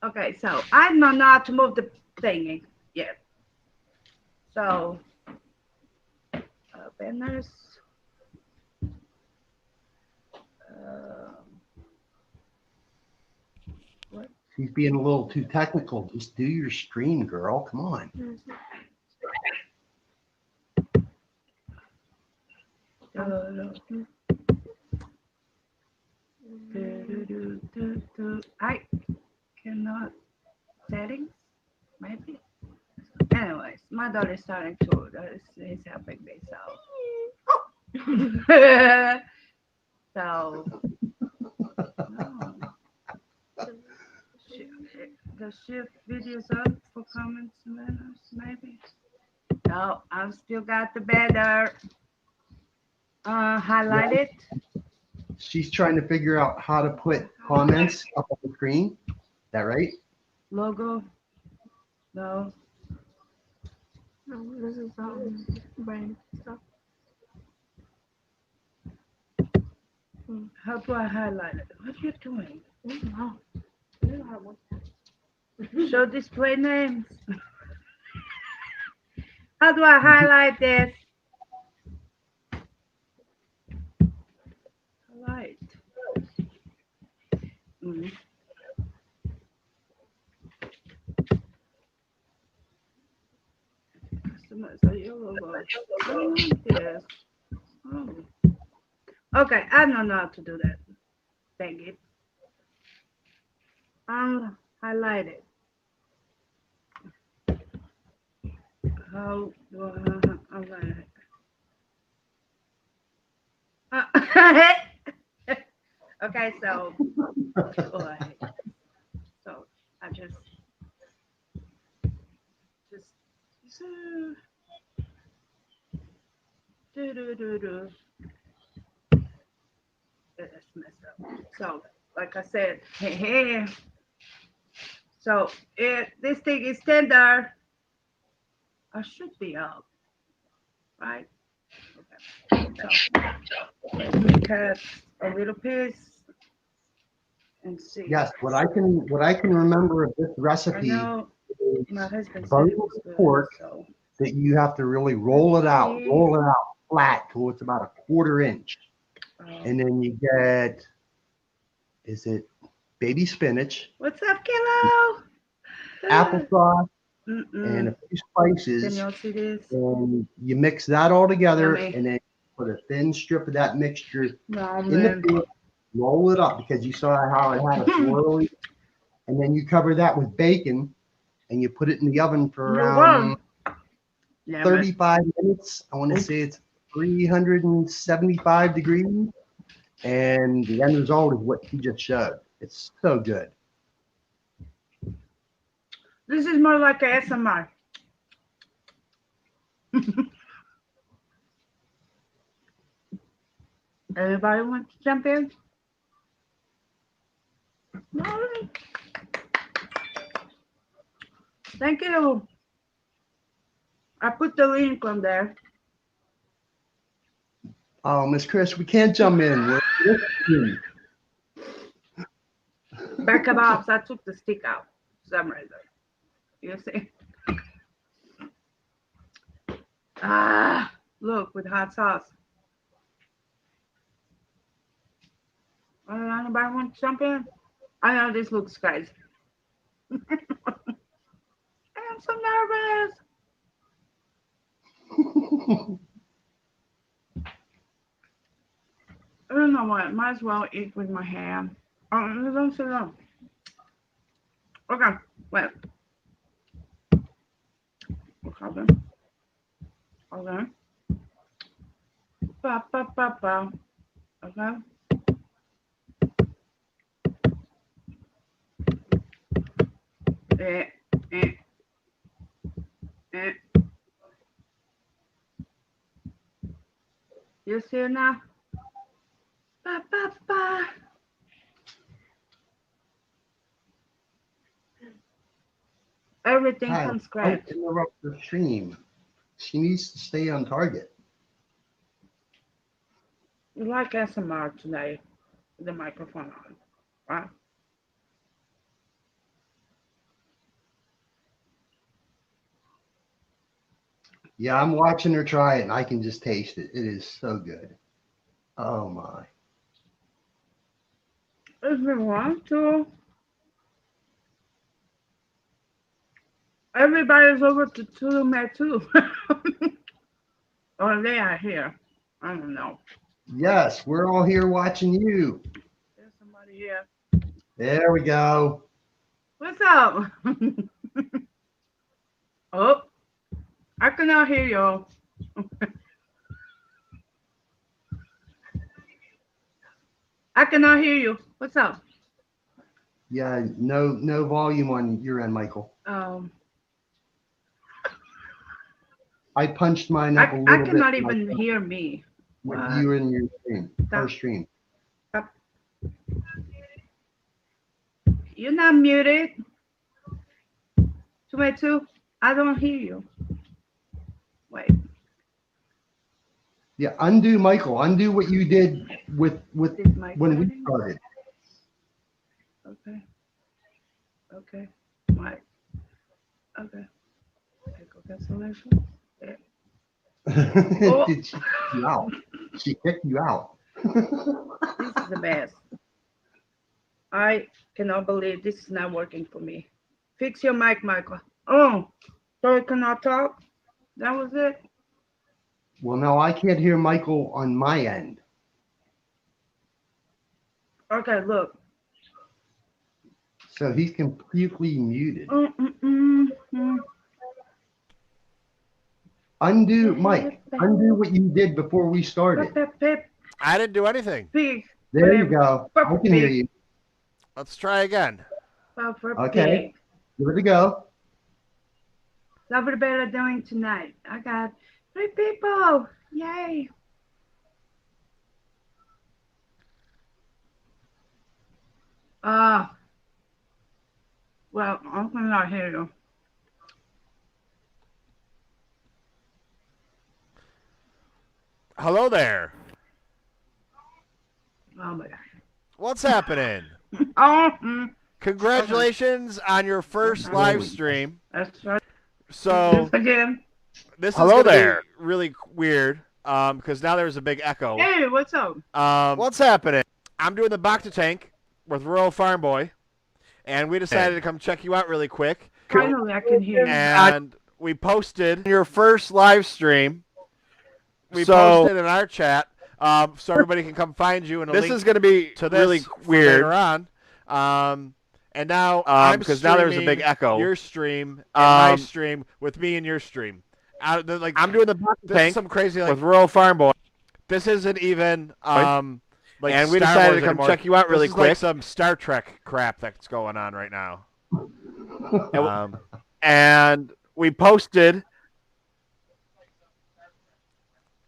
Okay, so I know not to move the thingy yet. So, banners. What? She's being a little too technical. Just do your stream, girl. Come on. I cannot. Settings, maybe. Anyways, my daughter is starting to. He's helping me, so. So. No. The shift videos up for comments and letters, maybe. No, I've still got the banner highlighted. She's trying to figure out how to put comments up on the screen. Is that right? Logo. No. No, this is brand stuff. How do I highlight it? What are you doing? No. Show display names. How do I highlight this? Highlight. Customize your logo. Yes. Oh. Okay, I don't know how to do that. Dang it. Highlight it. How do I highlight it? Okay, so so I just do. That's messed up. So, like I said, hey. So this thing is tender. I should be up, right? Okay. So let me cut a little piece and see. Yes. What I can remember of this recipe I know is my husband said bone it was good, pork so. that you have to really roll it out flat till it's about 1/4 inch. And then you get, is it baby spinach? What's up, Kilo? Applesauce and a few spices. Can y'all see this? And you mix that all together, Yummy. and then put a thin strip of that mixture in Man. the pan, roll it up because you saw how it had a swirly, and then you cover that with bacon, and you put it in the oven for around 35 minutes. I want to say it's 375 degrees, and the end result is what he just showed. It's so good. This is more like a ASMR. Everybody want to jump in? No. Thank you. I put the link on there. Oh, Miss Chris, we can't jump in. Bacta Bobs, I took the stick out for some reason. You see? Look, with hot sauce. Anybody want to jump in? I know this looks crazy. I'm so nervous. I don't know what. Might as well eat with my hand. Oh, don't sit down. Okay, wait. Okay. Okay. Ba, ba, ba, ba. Okay. Eh, eh, eh. You see it now? Ba, ba, ba. Everything Hi, from don't scratch. interrupt the stream. She needs to stay on target. You like SMR today? With the microphone on. Right? Yeah, I'm watching her try it, and I can just taste it. It is so good. Oh my. If you want to, everybody's over to TooMedToo's. Or they are here. I don't know. Yes, we're all here watching you. There's somebody here. There we go. What's up? Oh, I cannot hear you. I cannot hear you. What's up? Yeah, no volume on your end, Michael. I punched mine up a I little bit. cannot even hear me. With What? you in your stream, Stop. her stream. You're not muted. TooMedToo's, I don't hear you. Wait. Yeah, undo Michael. Undo what you did with Is my when we setting? started. Okay. Okay. Right. Okay. Echo cancellation. There. Oh. Did she kick you out? She kicked you out. This is the best. I cannot believe this is not working for me. Fix your mic, Michael. Oh, so I cannot talk? That was it? Well, no, I can't hear Michael on my end. Okay, look. So he's completely muted. Mm. Undo, Mike. Undo what you did before we started. Pip, I didn't do anything. pig. There you go. I can hear you. Let's try again. Okay. Give it a go. Love it better doing tonight. I got 3 people. Yay. Well, I cannot hear you. Hello there. Oh my God. What's happening? Oh, Congratulations on your first live stream. that's right. So Again. this Hello is gonna there. be really weird because now there's a big echo. Hey, what's up? What's happening? I'm doing the Bacta tank with Ruralfarmboy, and we decided to come check you out really quick. Finally, I can hear you. And we posted your first live stream. We So- posted in our chat, so everybody can come find you. And a This link is going to be to this really for weird. later on. And now I'm because now there's a big streaming echo. Your stream and my Um, stream with me and your stream. I'm I'm doing the Bacta this is tank some crazy like with Ruralfarmboy. this isn't even like And we Star decided Wars to come anymore. check you out really This is like quick. some Star Trek crap that's going on right now. And we posted.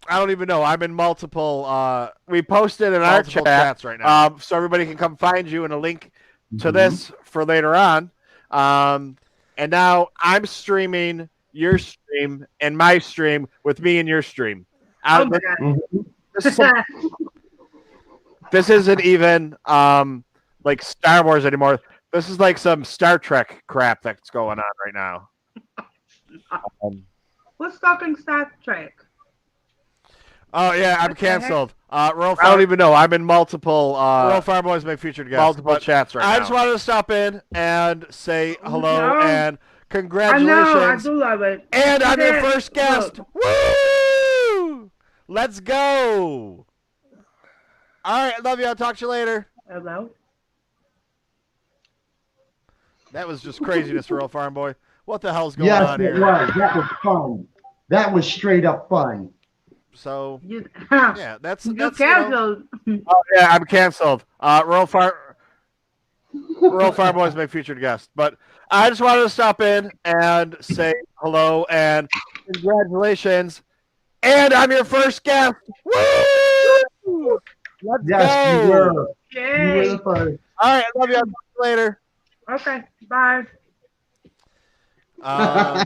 I don't even know. I'm in multiple We posted in our multiple chat, chats right now. so everybody can come find you, and a link to this for later on. And now I'm streaming your stream and my stream with me and your stream. Oh my God. This isn't even like Star Wars anymore. This is like some Star Trek crap that's going on right now. Who's talking Star Trek? Oh yeah, I'm What the heck? canceled. I don't even know. I'm in multiple Ruralfarmboy's my featured guest. multiple but chats right I now. just wanted to stop in and say hello No. and I congratulations. know, I do love it. And I'm your Okay, first guest. look. Woo! Let's go. All right, love you. I'll talk to you later. Hello? That was just craziness, Ruralfarmboy. What the hell's going Yes, on it here? was. That was fun. That was straight up fun. So You, yeah, that's you you know, canceled. Oh yeah, I'm canceled. Ruralfarmboy is my featured guest, but I just wanted to stop in and say hello and congratulations. And I'm your first guest. Woo! Let's Yes, you go. were. You were Yay. the first. All right, I love you. I'll talk to you later. Okay, bye. All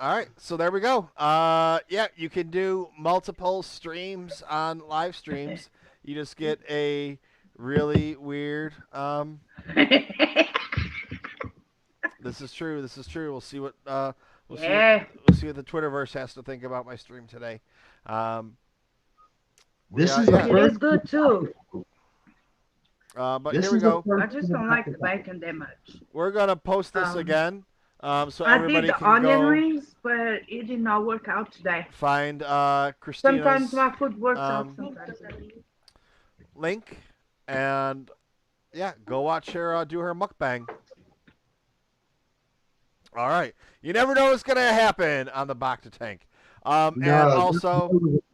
right, so there we go. Yeah, you can do multiple streams on live streams. You just get a really weird. This is true. This is true. We'll see what Yeah. we'll see what the Twitterverse has to think about my stream today. This is the yeah. It first. is good too. But This here we is the go. first I just don't like the bacon that much. We're gonna post this Um, again, so I everybody did the can onion go rings, but it did not work out today. find Christina's Sometimes my food works out, um, sometimes not. link, and yeah, go watch her do her mukbang. All right, you never know what's gonna happen on the Bacta tank. And No, also,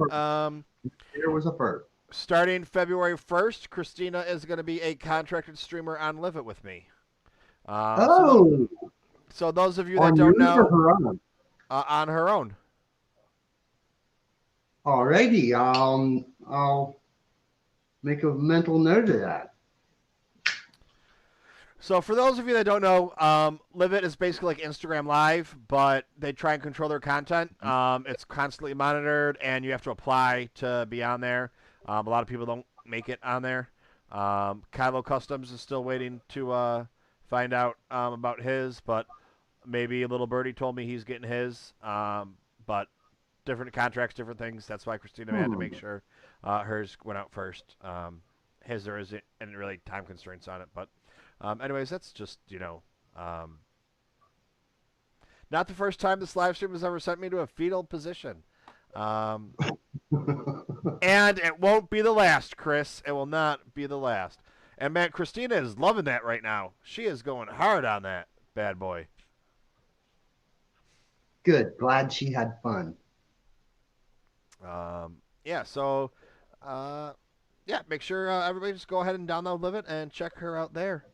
there was a first. starting February 1st, Christina is going to be a contracted streamer on Live It with me. Oh, So those of you that on don't yours or know, her own? on her own. Alrighty, I'll make a mental note of that. So for those of you that don't know, Live It is basically like Instagram Live, but they try and control their content. It's constantly monitored, and you have to apply to be on there. A lot of people don't make it on there. Kylo Customs is still waiting to find out about his, but maybe a little birdie told me he's getting his. But different contracts, different things. That's why Christina had to make sure hers went out first. His there isn't really time constraints on it, but anyways, that's just not the first time this live stream has ever sent me to a fetal position. And it won't be the last, Chris. It will not be the last. And man, Christina is loving that right now. She is going hard on that bad boy. Good. Glad she had fun. Yeah, so yeah, make sure everybody just go ahead and download Live It and check her out there.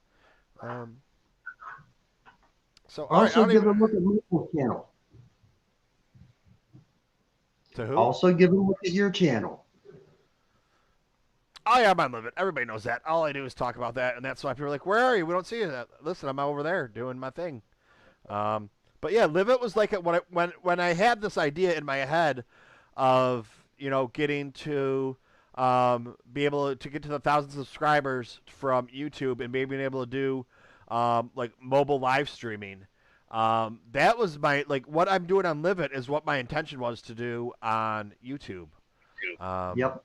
So all right, Also, give a look at Maple's channel. to who? Also, give a look at your channel. Oh yeah, I'm on Live It. Everybody knows that. All I do is talk about that, and that's why people are like, "Where are you? We don't see you." Listen, I'm over there doing my thing. But yeah, Live It was like when I had this idea in my head of getting to be able to get to the 1,000 subscribers from YouTube and maybe being able to do like mobile live streaming. That was my what I'm doing on Live It is what my intention was to do on YouTube. Yep.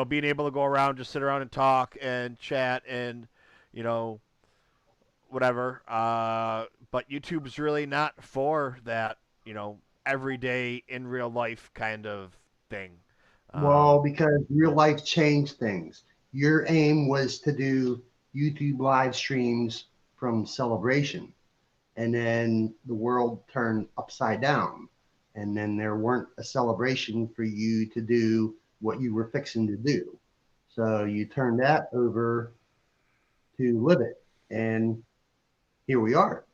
Being able to go around, just sit around and talk and chat and whatever. But YouTube's really not for that, everyday in real life kind of thing. Well, because real life changed things. Your aim was to do YouTube live streams from Celebration, and then the world turned upside down, and then there weren't a celebration for you to do what you were fixing to do. So you turned that over to Live It, and here we are.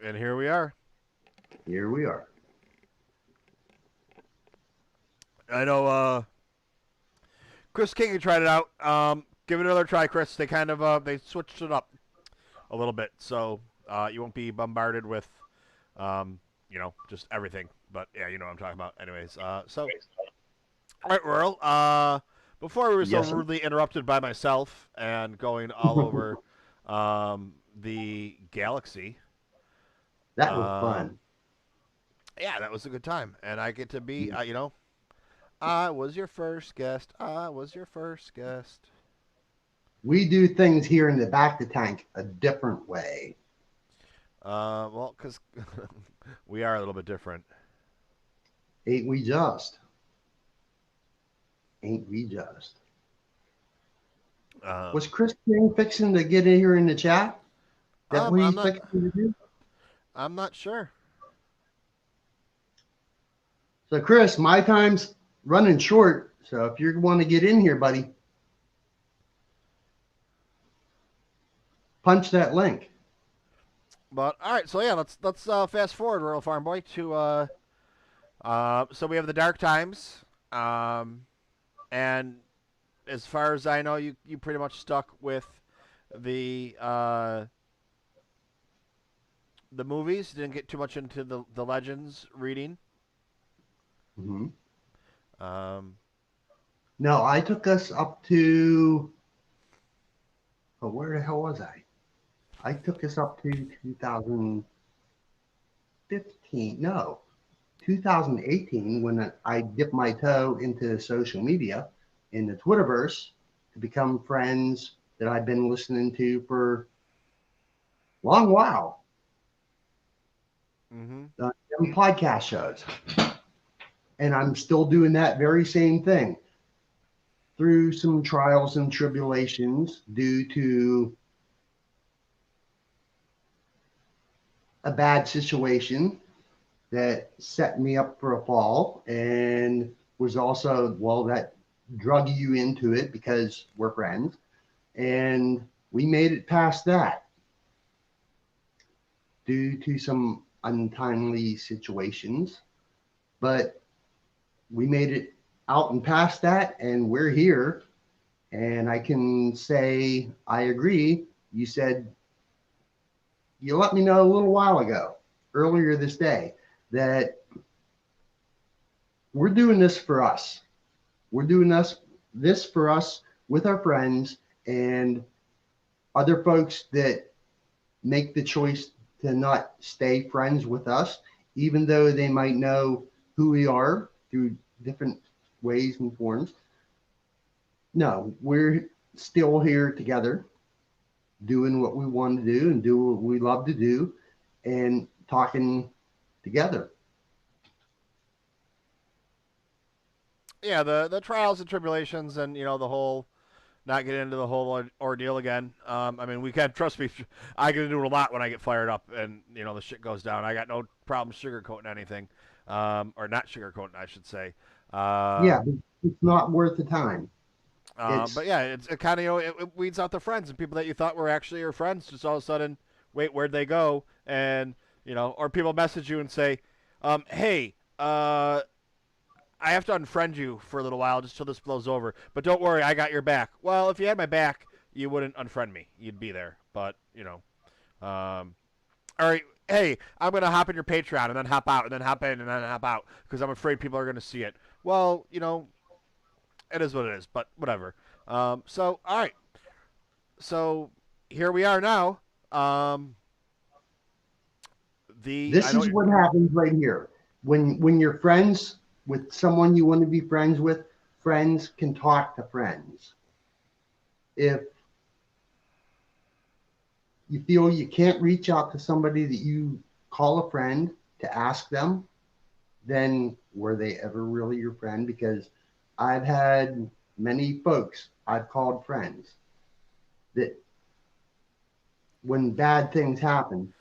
And here we are. Here we are. I know Chris King tried it out. Give it another try, Chris. They kind of they switched it up a little bit, so you won't be bombarded with just everything. But yeah, you know what I'm talking about. Anyways, so all right, Rural. Before we were so Yes, sir. rudely interrupted by myself and going all over the galaxy. That was fun. Yeah, that was a good time, and I get to be, I was your first guest. I was your first guest. We do things here in the Bacta tank a different way. Well, because we are a little bit different. Ain't we just? Ain't we just? Was Chris King fixing to get in here in the chat? That what he's fixing to do? I'm not sure. So, Chris, my time's running short. So if you want to get in here, buddy, punch that link. But all right, so yeah, let's fast forward, Rural Farm Boy, to so we have the Dark Times, and as far as I know, you pretty much stuck with the movies. Didn't get too much into the Legends reading. Mm-hmm. Um, No, I took us up to. Oh, where the hell was I? I took us up to 2015. No, 2018 when I dipped my toe into social media in the Twitterverse to become friends that I've been listening to for a long while. mm-hmm. Them podcast shows. And I'm still doing that very same thing through some trials and tribulations due to a bad situation that set me up for a fall and was also, well, that drug you into it because we're friends. And we made it past that due to some untimely situations. But we made it out and past that, and we're here. And I can say, I agree. You said, you let me know a little while ago, earlier this day, that we're doing this for us. We're doing this for us with our friends and other folks that make the choice to not stay friends with us, even though they might know who we are through different ways and forms. No, we're still here together, doing what we want to do and do what we love to do and talking together. Yeah, the trials and tribulations, and the whole not get into the whole ordeal again. I mean, we can trust me. I get into it a lot when I get fired up, and the shit goes down. I got no problem sugarcoating anything, or not sugarcoating, I should say. Yeah, it's not worth the time. But yeah, it kind of it weeds out the friends and people that you thought were actually your friends. Just all of a sudden, wait, where'd they go? And or people message you and say, hey, I have to unfriend you for a little while just till this blows over. But don't worry, I got your back. Well, if you had my back, you wouldn't unfriend me. You'd be there. But all right. Hey, I'm gonna hop in your Patreon and then hop out and then hop in and then hop out because I'm afraid people are gonna see it. Well, it is what it is. But whatever. So all right. So here we are now. This is what happens right here. When you're friends with someone you want to be friends with, friends can talk to friends. If you feel you can't reach out to somebody that you call a friend to ask them, then were they ever really your friend? Because I've had many folks I've called friends that when bad things happen,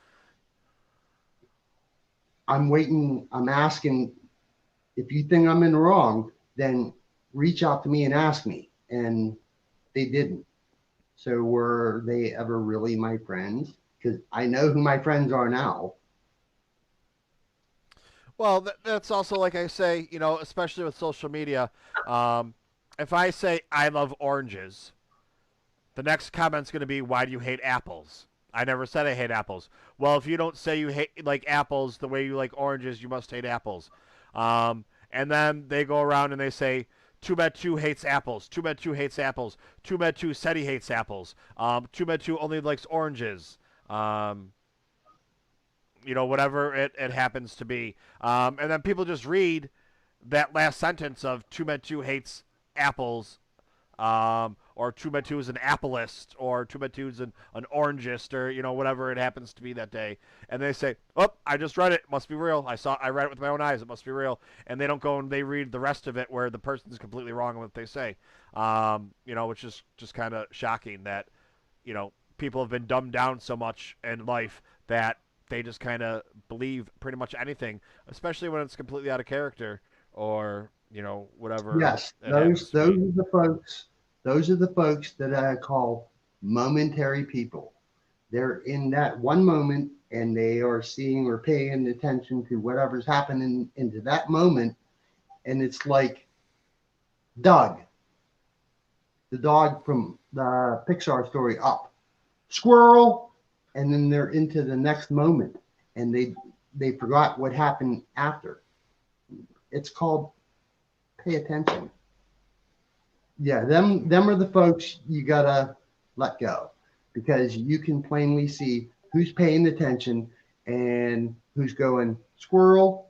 I'm asking, if you think I'm in the wrong, then reach out to me and ask me. And they didn't. So were they ever really my friends? Because I know who my friends are now. Well, that's also like I say, especially with social media. If I say I love oranges, the next comment's going to be, why do you hate apples? I never said I hate apples. Well, if you don't say you hate like apples the way you like oranges, you must hate apples. And then they go around and they say, TooMedToo's hates apples. TooMedToo's hates apples. TooMedToo's said he hates apples. TooMedToo's only likes oranges. Whatever it happens to be. And then people just read that last sentence of TooMedToo's hates apples, or TooMedToo's an appleist, or TooMedToo's an orangist, or whatever it happens to be that day, and they say, "Oh, I just read it. It must be real. I read it with my own eyes. It must be real." And they don't go and they read the rest of it where the person's completely wrong in what they say. Which is just kind of shocking that people have been dumbed down so much in life that they just kind of believe pretty much anything, especially when it's completely out of character or whatever Yes, it happens to those be. are the folks. Those are the folks that I call momentary people. They're in that one moment and they are seeing or paying attention to whatever's happening into that moment. And it's like Doug, the dog from the Pixar story Up, squirrel, and then they're into the next moment and they forgot what happened after. It's called pay attention. Yeah, them are the folks you gotta let go because you can plainly see who's paying attention and who's going squirrel.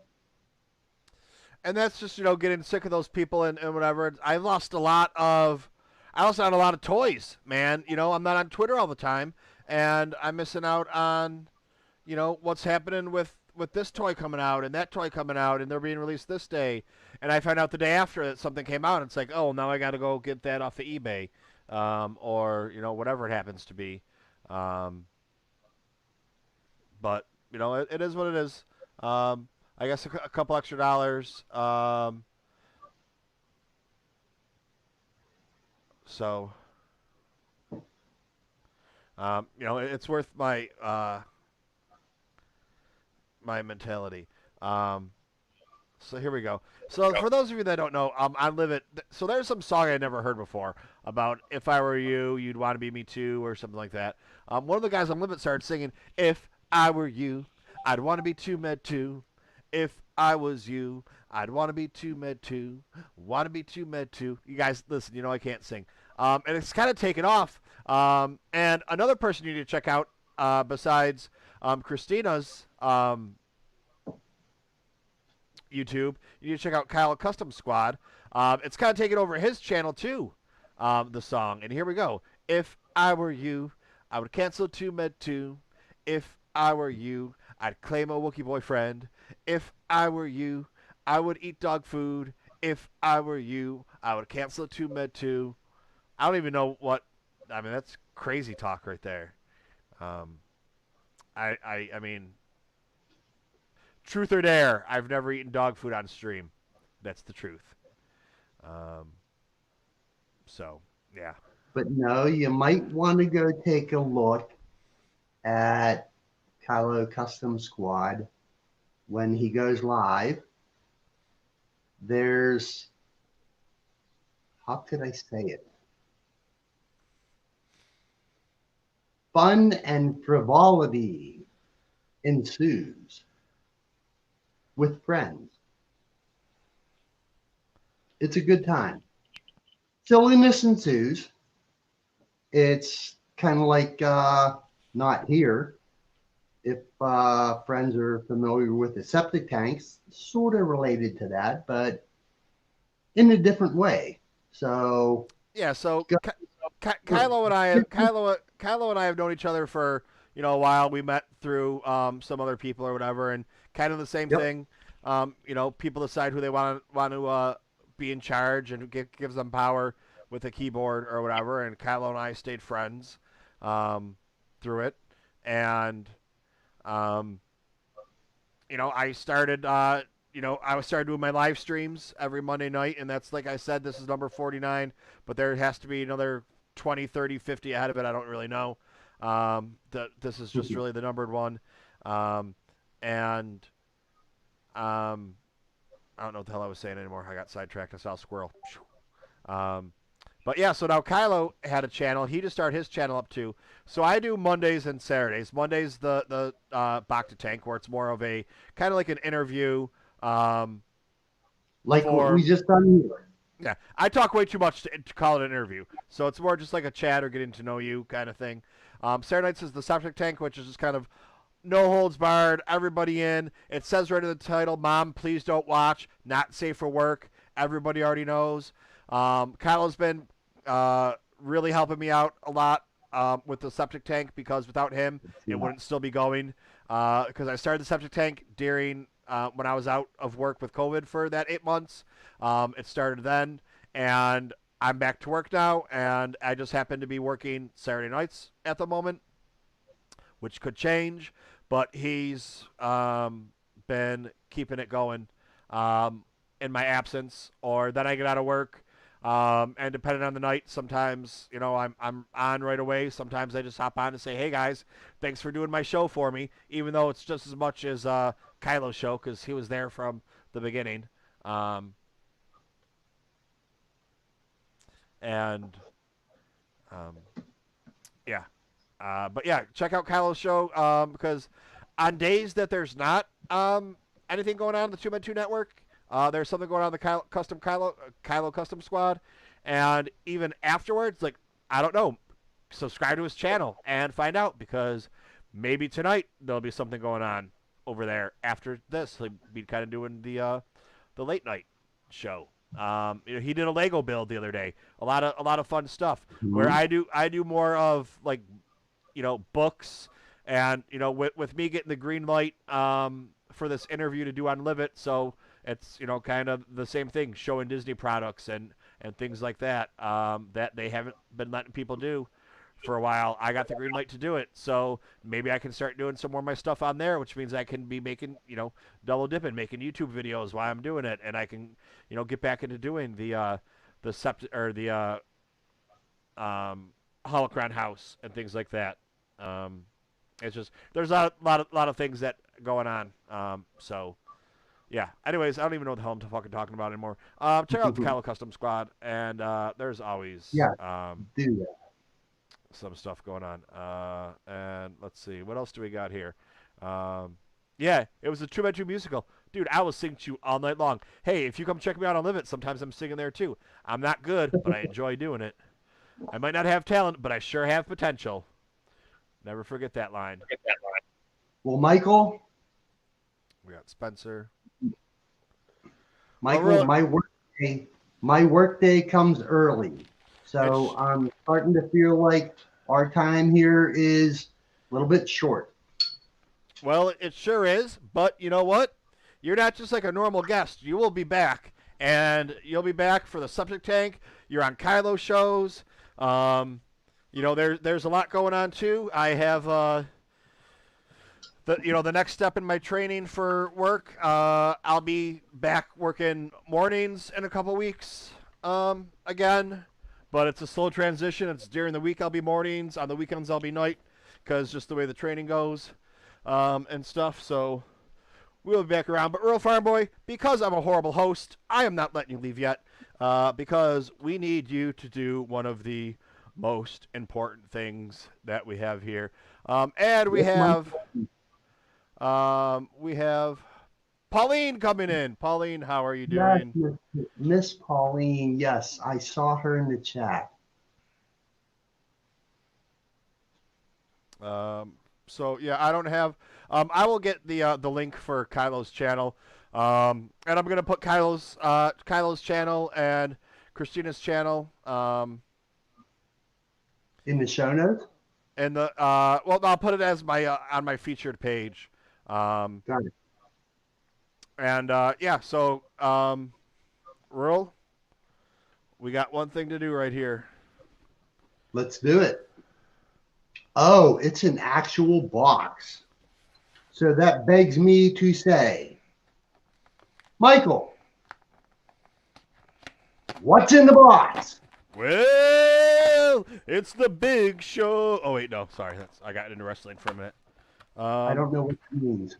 And that's just getting sick of those people and whatever. I lost out on a lot of toys, man. I'm not on Twitter all the time, and I'm missing out on what's happening with this toy coming out and that toy coming out, and they're being released this day, and I find out the day after that something came out, and it's like, oh, now I got to go get that off of eBay, or whatever it happens to be. Um, but it is what it is. I guess a couple extra dollars. So it's worth my mentality. So here we go. So for those of you that don't know, I live it. So there's some song I never heard before about if I were you, you'd want to be me too, or something like that. One of the guys on Live It started singing, "If I were you, I'd want to be TooMedToo. If I was you, I'd want to be TooMedToo. Want to be TooMedToo." You guys, listen. I can't sing, and it's kind of taken off. And another person you need to check out, besides Christina's YouTube, you need to check out Kyle Custom Squad. It's kind of taken over his channel too, the song. And here we go. If I were you, I would cancel TooMedToo. If I were you, I'd claim a Wookiee boyfriend. If I were you, I would eat dog food. If I were you, I would cancel TooMedToo. I don't even know what. I mean, that's crazy talk right there. Um, I mean, truth or dare, I've never eaten dog food on stream. That's the truth. Um, so, yeah. But no, you might want to go take a look at Kylo Custom Squad when he goes live. There's, how could I say it? Fun and frivolity ensues with friends. It's a good time. Silliness ensues. It's kind of like Not Here. If friends are familiar with the septic tanks, sort of related to that, but in a different way. So yeah. So Kylo and I have known each other for a while. We met through some other people or whatever, and kind of the same Yep. thing. People decide who they want to be in charge, and gives them power with a keyboard or whatever. And Kylo and I stayed friends through it, and I started. I started doing my live streams every Monday night, and that's, like I said, this is number 49, but there has to be another 20, 30, 50 ahead of it. I don't really know. This is just really the numbered one. And I don't know what the hell I was saying anymore. I got sidetracked. I saw a squirrel. But yeah, so now Kylo had a channel. He just started his channel up too. So I do Mondays and Saturdays. Mondays the Bacta tank, where it's more of a kind of like an interview. like what we just done here. Yeah, I talk way too much to call it an interview. So it's more just like a chat or getting to know you kind of thing. Saturday nights is the subject tank, which is just kind of no holds barred, everybody in. It says right in the title, "Mom, please don't watch, not safe for work." Everybody already knows. Kyle's been really helping me out a lot with the septic tank, because without him, it wouldn't still be going. Because I started the septic tank during when I was out of work with COVID for that 8 months. It started then, and I'm back to work now, and I just happen to be working Saturday nights at the moment, which could change, but he's been keeping it going. in my absence, or then I get out of work. And depending on the night, sometimes, you know, I'm on right away. Sometimes I just hop on and say, hey, guys, thanks for doing my show for me, even though it's just as much as Kylo's show because he was there from the beginning. And, um, yeah. But, yeah, check out Kylo's show because on days that there's not anything going on the TooMedToo's network, there's something going on in the Kylo Custom Squad. And even afterwards, like, I don't know, subscribe to his channel and find out because maybe tonight there'll be something going on over there after this. He'll be kind of doing the late night show. You know, he did a Lego build the other day. A lot of fun stuff. Mhm. Where I do more of like, you know, books and, you know, with me getting the green light for this interview to do on Live It, so it's, you know, kind of the same thing, showing Disney products and things like that that they haven't been letting people do for a while. I got the green light to do it, so maybe I can start doing some more of my stuff on there, which means I can be making, you know, double dipping, making YouTube videos while I'm doing it, and I can, you know, get back into doing the Holocron House and things like that. It's just there's a lot of things that going on. So yeah. Anyways, I don't even know what the hell I'm fucking talking about anymore. Check out the Kylo Custom Squad, and there's always Yeah. Do that. some stuff going on. And let's see, what else do we got here? Yeah, it was a TooMedToo's musical. Dude, I was singing to you all night long. Hey, if you come check me out on Live It, sometimes I'm singing there too. I'm not good, but I enjoy doing it. I might not have talent, but I sure have potential. Never forget that line. Well, Michael, We got Spencer. Michael, my work day comes early, so It's- I'm starting to feel like our time here is a little bit short. Well, it sure is, but you know what? You're not just like a normal guest. You will be back, and you'll be back for the Subject Tank. You're on Kylo shows. You know, there's a lot going on too. I have the next step in my training for work. I'll be back working mornings in a couple weeks again, but it's a slow transition. It's during the week I'll be mornings. On the weekends I'll be night because just the way the training goes and stuff. So we'll be back around. But Ruralfarmboy, because I'm a horrible host, I am not letting you leave yet because we need you to do one of the most important things that we have here. And we have Pauline coming in. Pauline, how are you Yes, doing? Miss Pauline. Yes, I saw her in the chat. So yeah, I don't have. I will get the link for Kylo's channel, and I'm gonna put Kylo's channel and Christina's channel In the show notes. and the well, I'll put it as my on my featured page. Got it. And yeah, so Rural, we got one thing to do right here. Let's do it. Oh, it's an actual box. So that begs me to say, Michael, what's in the box? Well, it's the big show. Oh wait, no, sorry, I got into wrestling for a minute. I don't know what it means.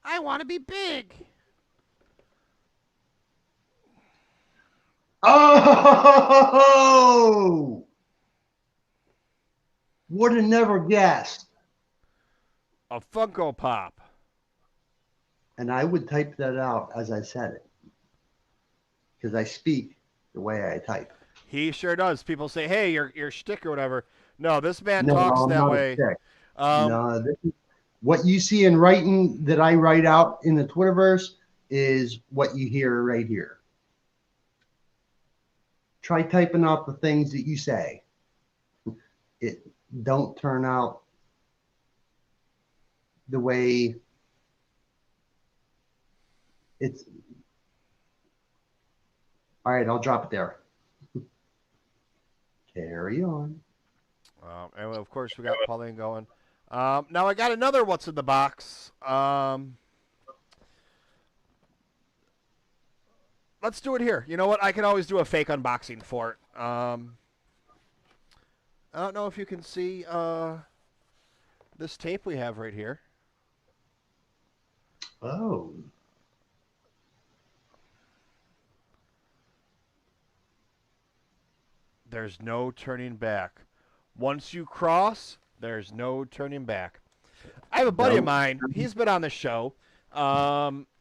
I want to be big. Oh, would have never guessed. A Funko Pop. And I would type that out as I said it because I speak the way I type. He sure does. People say, "Hey, your shtick or whatever." No, this man No, talks I'm that not a way. stick. No, this is what you see in writing that I write out in the Twitterverse is what you hear right here. Try typing out the things that you say. It don't turn out the way it's. All right, I'll drop it there. Carry on. And of course, we got Pauline going. Now I got another what's in the box. Let's do it here. You know what? I can always do a fake unboxing for it. I don't know if you can see this tape we have right here. Oh. There's no turning back. Once you cross, there's no turning back. I have a buddy of mine. He's been on the show.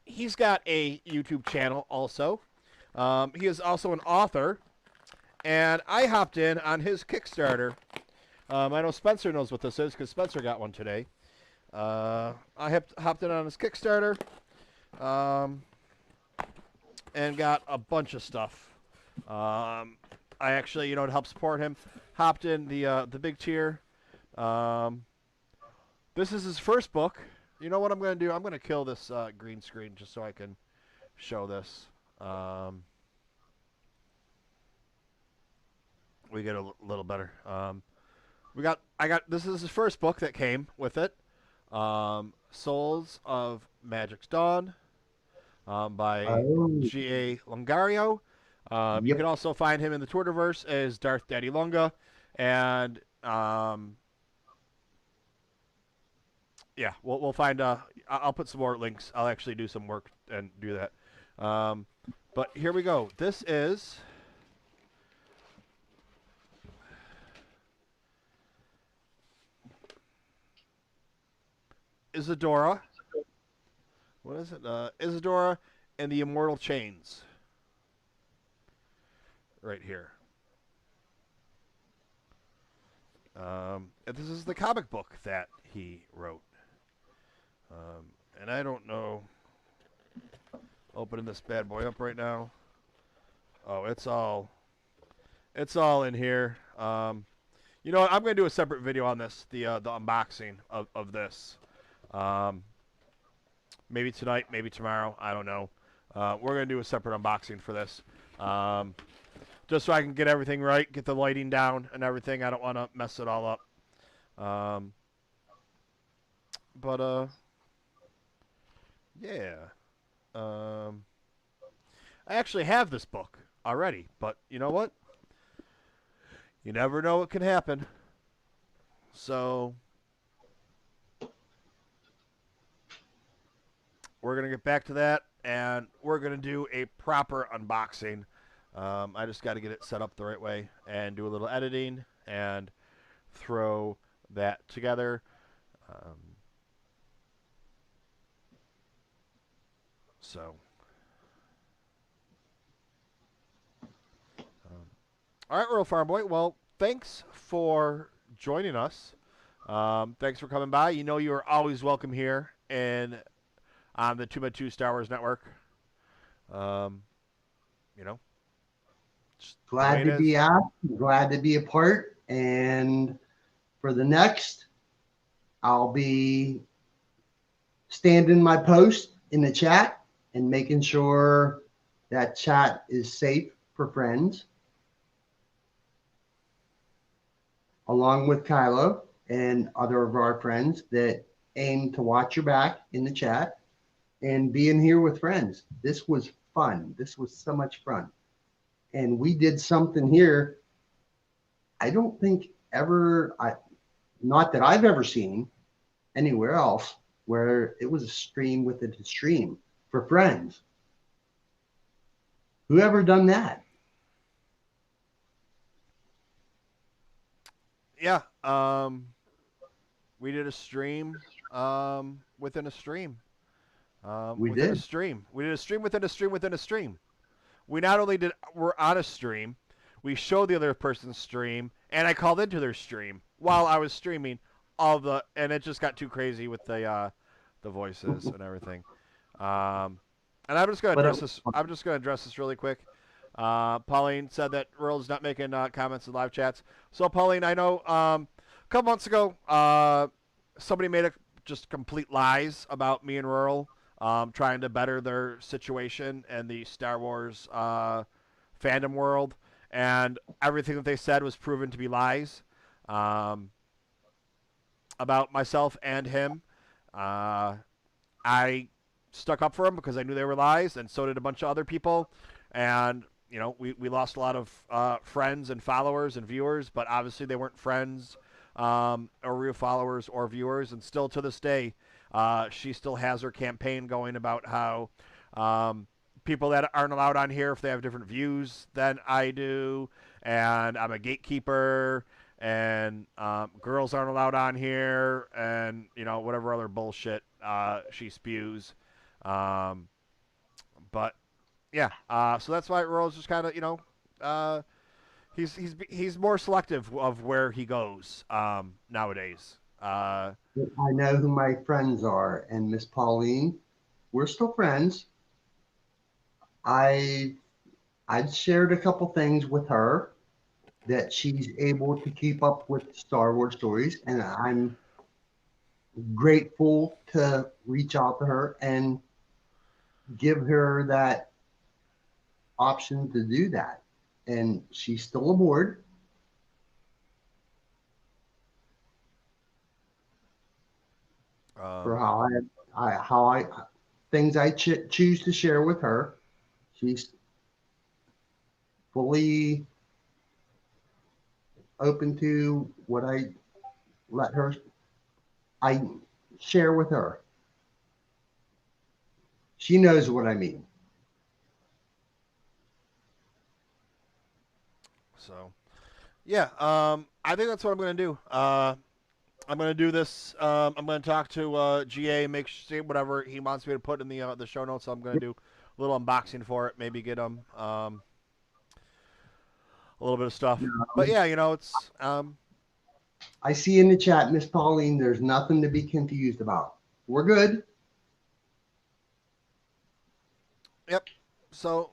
He's got a YouTube channel also. He is also an author. And I hopped in on his Kickstarter. I know Spencer knows what this is because Spencer got one today. I hopped in on his Kickstarter and got a bunch of stuff. I actually, to help support him, hopped in the big tier. This is his first book. You know what I'm going to do? I'm going to kill this green screen just so I can show this. We get a little better. This is his first book that came with it. Souls of Magic's Dawn by G.A. Longario. You can also find him in the Twitterverse as Darth Daddy Lunga. And yeah, we'll find. I'll put some more links. I'll actually do some work and do that. But here we go. This is Isadora. What is it? Isadora and the Immortal Chains. Right here. And this is the comic book that he wrote. And I don't know. Opening this bad boy up right now. Oh, it's all in here. You know what? I'm going to do a separate video on this, the unboxing of this. Maybe tonight, maybe tomorrow. I don't know. We're going to do a separate unboxing for this. Just so I can get everything right, get the lighting down and everything. I don't want to mess it all up. Yeah. I actually have this book already, but you know what? You never know what can happen. So we're going to get back to that, and we're going to do a proper unboxing. I just got to get it set up the right way and do a little editing and throw that together. All right, Ruralfarmboy. Well, thanks for joining us. Thanks for coming by. You know you are always welcome here on the TooMedToo's Star Wars Network. Glad to be out. Glad to be a part. And for the next, I'll be standing my post in the chat and making sure that chat is safe for friends, along with Kylo and other of our friends that aim to watch your back in the chat and being here with friends. This was fun. This was so much fun. And we did something here I don't think not that I've ever seen anywhere else, where it was a stream within a stream for friends. Who ever done that? Yeah. We did a stream within a stream. We within did. a stream. We did a stream within a stream within a stream. We not only we're on a stream, we showed the other person's stream, and I called into their stream while I was streaming and it just got too crazy with the voices and everything. And I'm just gonna address this. I'm just gonna address this really quick. Pauline said that Earl's not making comments in live chats. So Pauline, I know a couple months ago somebody made just complete lies about me and Rural trying to better their situation in the Star Wars fandom world, and everything that they said was proven to be lies about myself and him. I stuck up for them because I knew they were lies, and so did a bunch of other people. And we lost a lot of friends and followers and viewers, but obviously they weren't friends or real followers or viewers. And still to this day, she still has her campaign going about how people that aren't allowed on here if they have different views than I do, and I'm a gatekeeper, and girls aren't allowed on here, and whatever other bullshit she spews. But yeah, so that's why Earl's just kind of he's more selective of where he goes nowadays. I know who my friends are, and Miss Pauline, we're still friends. I I'd shared a couple things with her that she's able to keep up with Star Wars stories, and I'm grateful to reach out to her and give her that option to do that. And she's still aboard. For how I things I choose to share with her. She's fully open to what let her I share with her. She knows what I mean. So yeah, I think that's what I'm gonna do. I'm gonna do this. I'm gonna talk to GA, see whatever he wants me to put in the show notes. I'm gonna do a little unboxing for it. Maybe get him a little bit of stuff. But yeah, it's I see in the chat, Miss Pauline, there's nothing to be confused about. We're good. Yep. So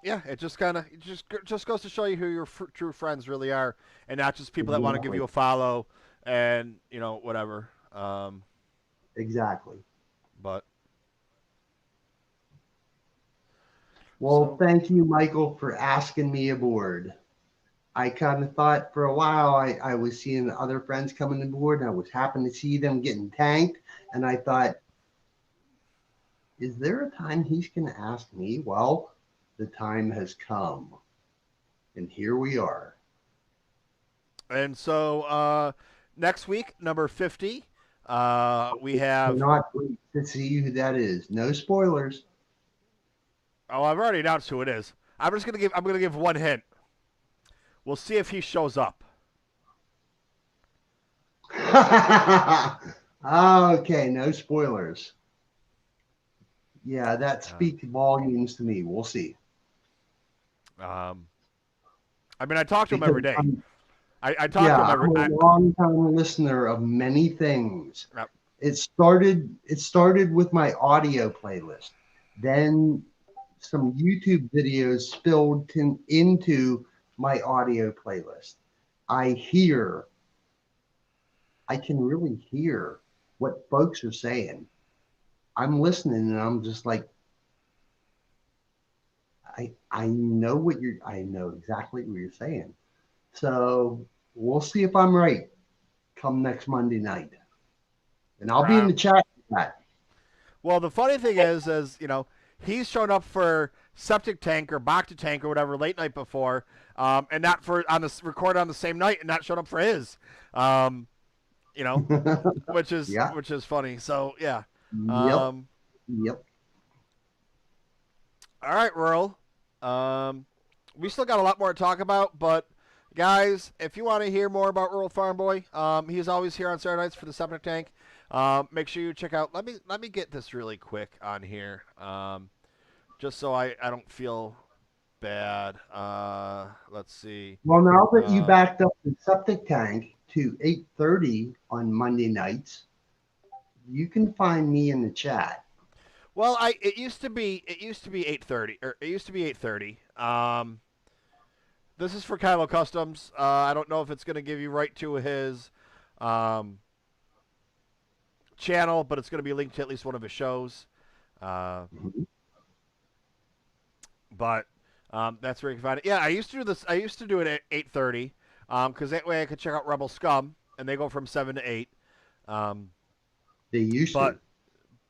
yeah, it just kind of just goes to show you who your true friends really are, and not just people that want to give you a follow and whatever. Exactly. But well, thank you, Michael, for asking me aboard. I kind of thought for a while I was seeing other friends coming aboard, and I was happy to see them getting tanked, and I thought, is there a time he's going to ask me? Well, the time has come, and here we are. And so next week, number 50, we have. Cannot wait to see who that is. No spoilers. Oh, I've already announced who it is. I'm gonna give one hint. We'll see if he shows up. Okay, no spoilers. Yeah, that speaks volumes to me. We'll see. I mean, I talk to him every day. I talk to him every day. I'm a long-time listener of many things. Yep. It started with my audio playlist. Then some YouTube videos spilled into my audio playlist. I can really hear what folks are saying. I'm listening and I'm just like, I know exactly what you're saying. So we'll see if I'm right come next Monday night. And I'll be in the chat for that. Well, the funny thing is he's shown up for Septic Tank or Bacta Tank or whatever late night before, and not for recorded on the same night, and not showed up for his, which is funny. So yeah. Yep. All right, Rural. We still got a lot more to talk about, but guys, if you want to hear more about Ruralfarmboy, he's always here on Saturday nights for the Septic Tank. Make sure you check out. Let me get this really quick on here, just so I don't feel bad. Let's see. Well, now that you backed up the Septic Tank to 8:30 on Monday nights, you can find me in the chat. Well, it used to be 8:30, or it used to be 8:30. This is for Kylo Customs. I don't know if it's going to give you right to his channel, but it's going to be linked to at least one of his shows. But That's where you can find it. Yeah, I used to do this. I used to do it at 8:30, because that way I could check out Rebel Scum, and they go from 7 to 8. Um, They used but to.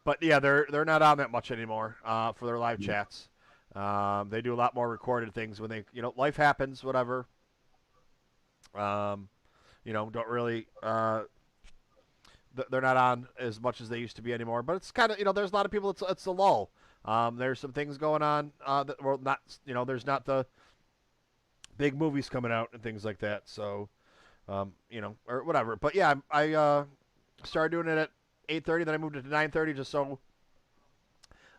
but yeah, they're not on that much anymore for their live chats. They do a lot more recorded things when they, life happens, whatever. Um, don't really. They're not on as much as they used to be anymore. But it's kind of, there's a lot of people. It's a lull. There's some things going on that, well, not, there's not the big movies coming out and things like that. So, or whatever. But yeah, I started doing it at 8:30. Then I moved it to 9:30 just so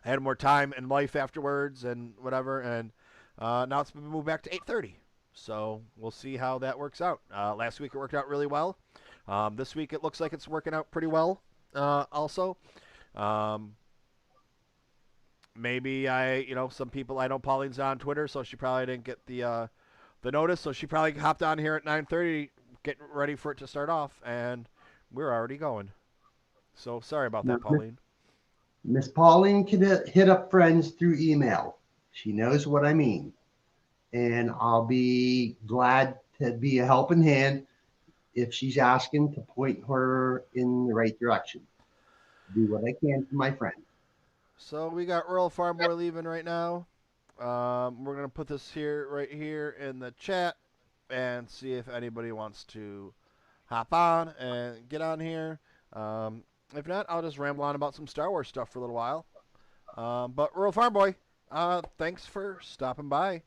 I had more time in life afterwards and whatever. And now it's been moved back to 8:30. So we'll see how that works out. Last week it worked out really well. This week it looks like it's working out pretty well. Also, um, maybe some people, I know Pauline's on Twitter, so she probably didn't get the notice. So she probably hopped on here at 9:30, getting ready for it to start off, and we're already going. So sorry about Now, that, Pauline. Miss Pauline can hit up friends through email. She knows what I mean. And I'll be glad to be a helping hand if she's asking to point her in the right direction. Do what I can for my friend. So we got Ruralfarmboy leaving right now. We're gonna put this here, right here in the chat, and see if anybody wants to hop on and get on here. If not, I'll just ramble on about some Star Wars stuff for a little while. But Ruralfarmboy, thanks for stopping by.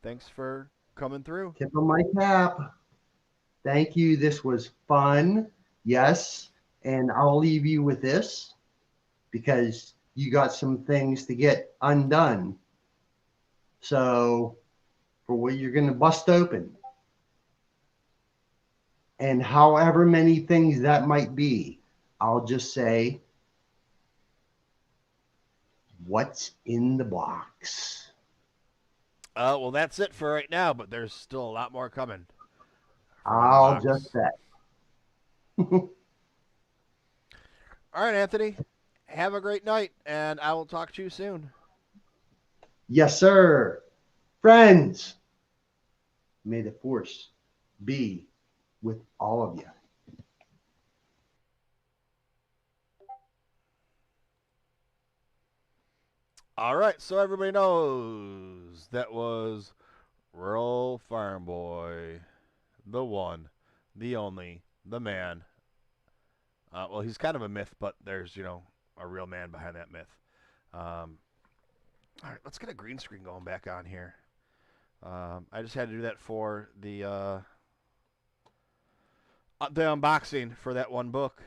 Thanks for coming through. Tip of my cap. Thank you. This was fun. Yes. And I'll leave you with this because you got some things to get undone. So, for what you're going to bust open, and however many things that might be, I'll just say, what's in the box? Well, that's it for right now, but there's still a lot more coming from in the I'll box. just bet. All right, Anthony. Have a great night, and I will talk to you soon. Yes, sir. Friends, may the force be with all of you. All right, so everybody knows that was Ruralfarmboy, the one, the only, the man. Well, he's kind of a myth, but there's, a real man behind that myth. All right, let's get a green screen going back on here. I just had to do that for the unboxing for that one book.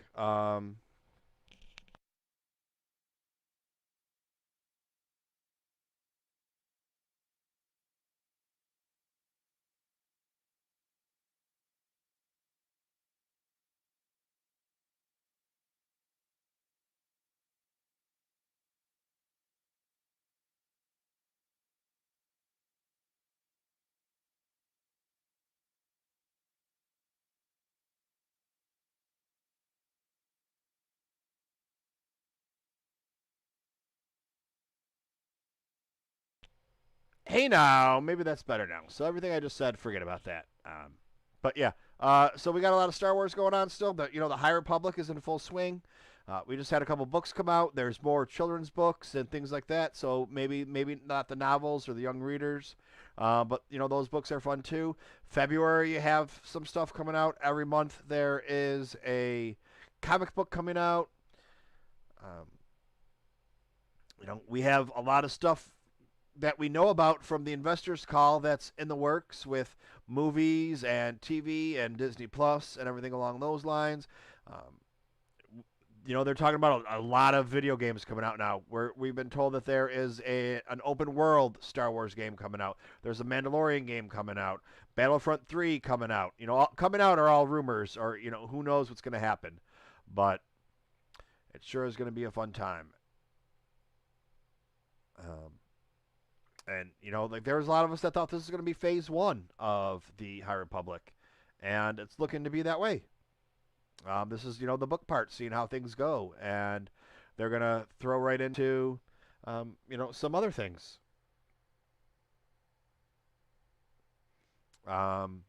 Hey now, maybe that's better now. So everything I just said, forget about that. But yeah, so we got a lot of Star Wars going on still. But the High Republic is in full swing. We just had a couple books come out. There's more children's books and things like that. So maybe not the novels or the young readers, but those books are fun too. February you have some stuff coming out every month. There is a comic book coming out. We have a lot of stuff that we know about from the investors call that's in the works with movies and TV and Disney Plus and everything along those lines. They're talking about a lot of video games coming out now. We've been told that there is an open world Star Wars game coming out. There's a Mandalorian game coming out. Battlefront 3 coming out. Coming out are all rumors, or who knows what's going to happen. But it sure is going to be a fun time. And there was a lot of us that thought this was going to be phase 1 of the High Republic, and it's looking to be that way. This is the book part, seeing how things go, and they're going to throw right into some other things. Um,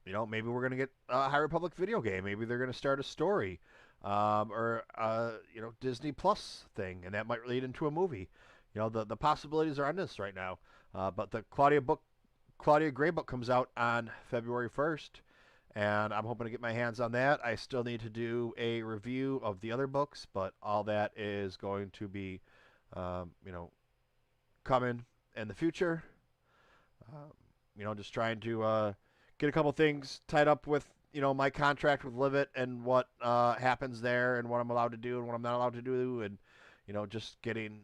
maybe we're gonna get a High Republic video game. Maybe they're gonna start a story, or Disney Plus thing, and that might lead into a movie. The possibilities are endless right now. But the Claudia Gray book comes out on February 1st, and I'm hoping to get my hands on that. I still need to do a review of the other books, but all that is going to be, coming in the future. Just trying to get a couple things tied up with my contract with Livet and what happens there and what I'm allowed to do and what I'm not allowed to do, and just getting.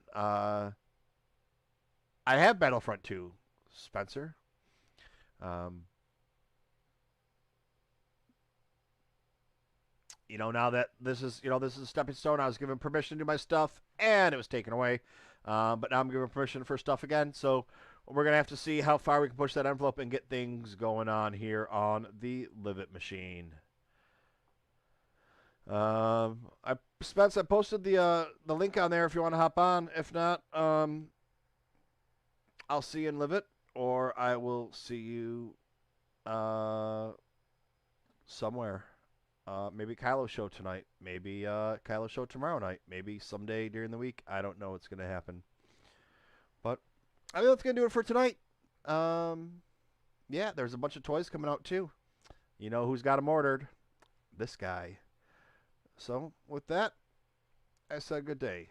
I have Battlefront 2, Spencer. Um, now that this is a stepping stone, I was given permission to do my stuff, and it was taken away. But now I'm given permission for stuff again, so we're gonna have to see how far we can push that envelope and get things going on here on the Livet machine. Spence, I posted the link on there if you want to hop on. If not, I'll see you in Livet, or I will see you somewhere. Maybe Kylo's show tonight. Maybe Kylo's show tomorrow night. Maybe someday during the week. I don't know what's going to happen. But I think that's going to do it for tonight. Yeah, there's a bunch of toys coming out too. You know who's got them ordered? This guy. So with that, I said good day.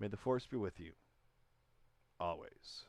May the force be with you. Always.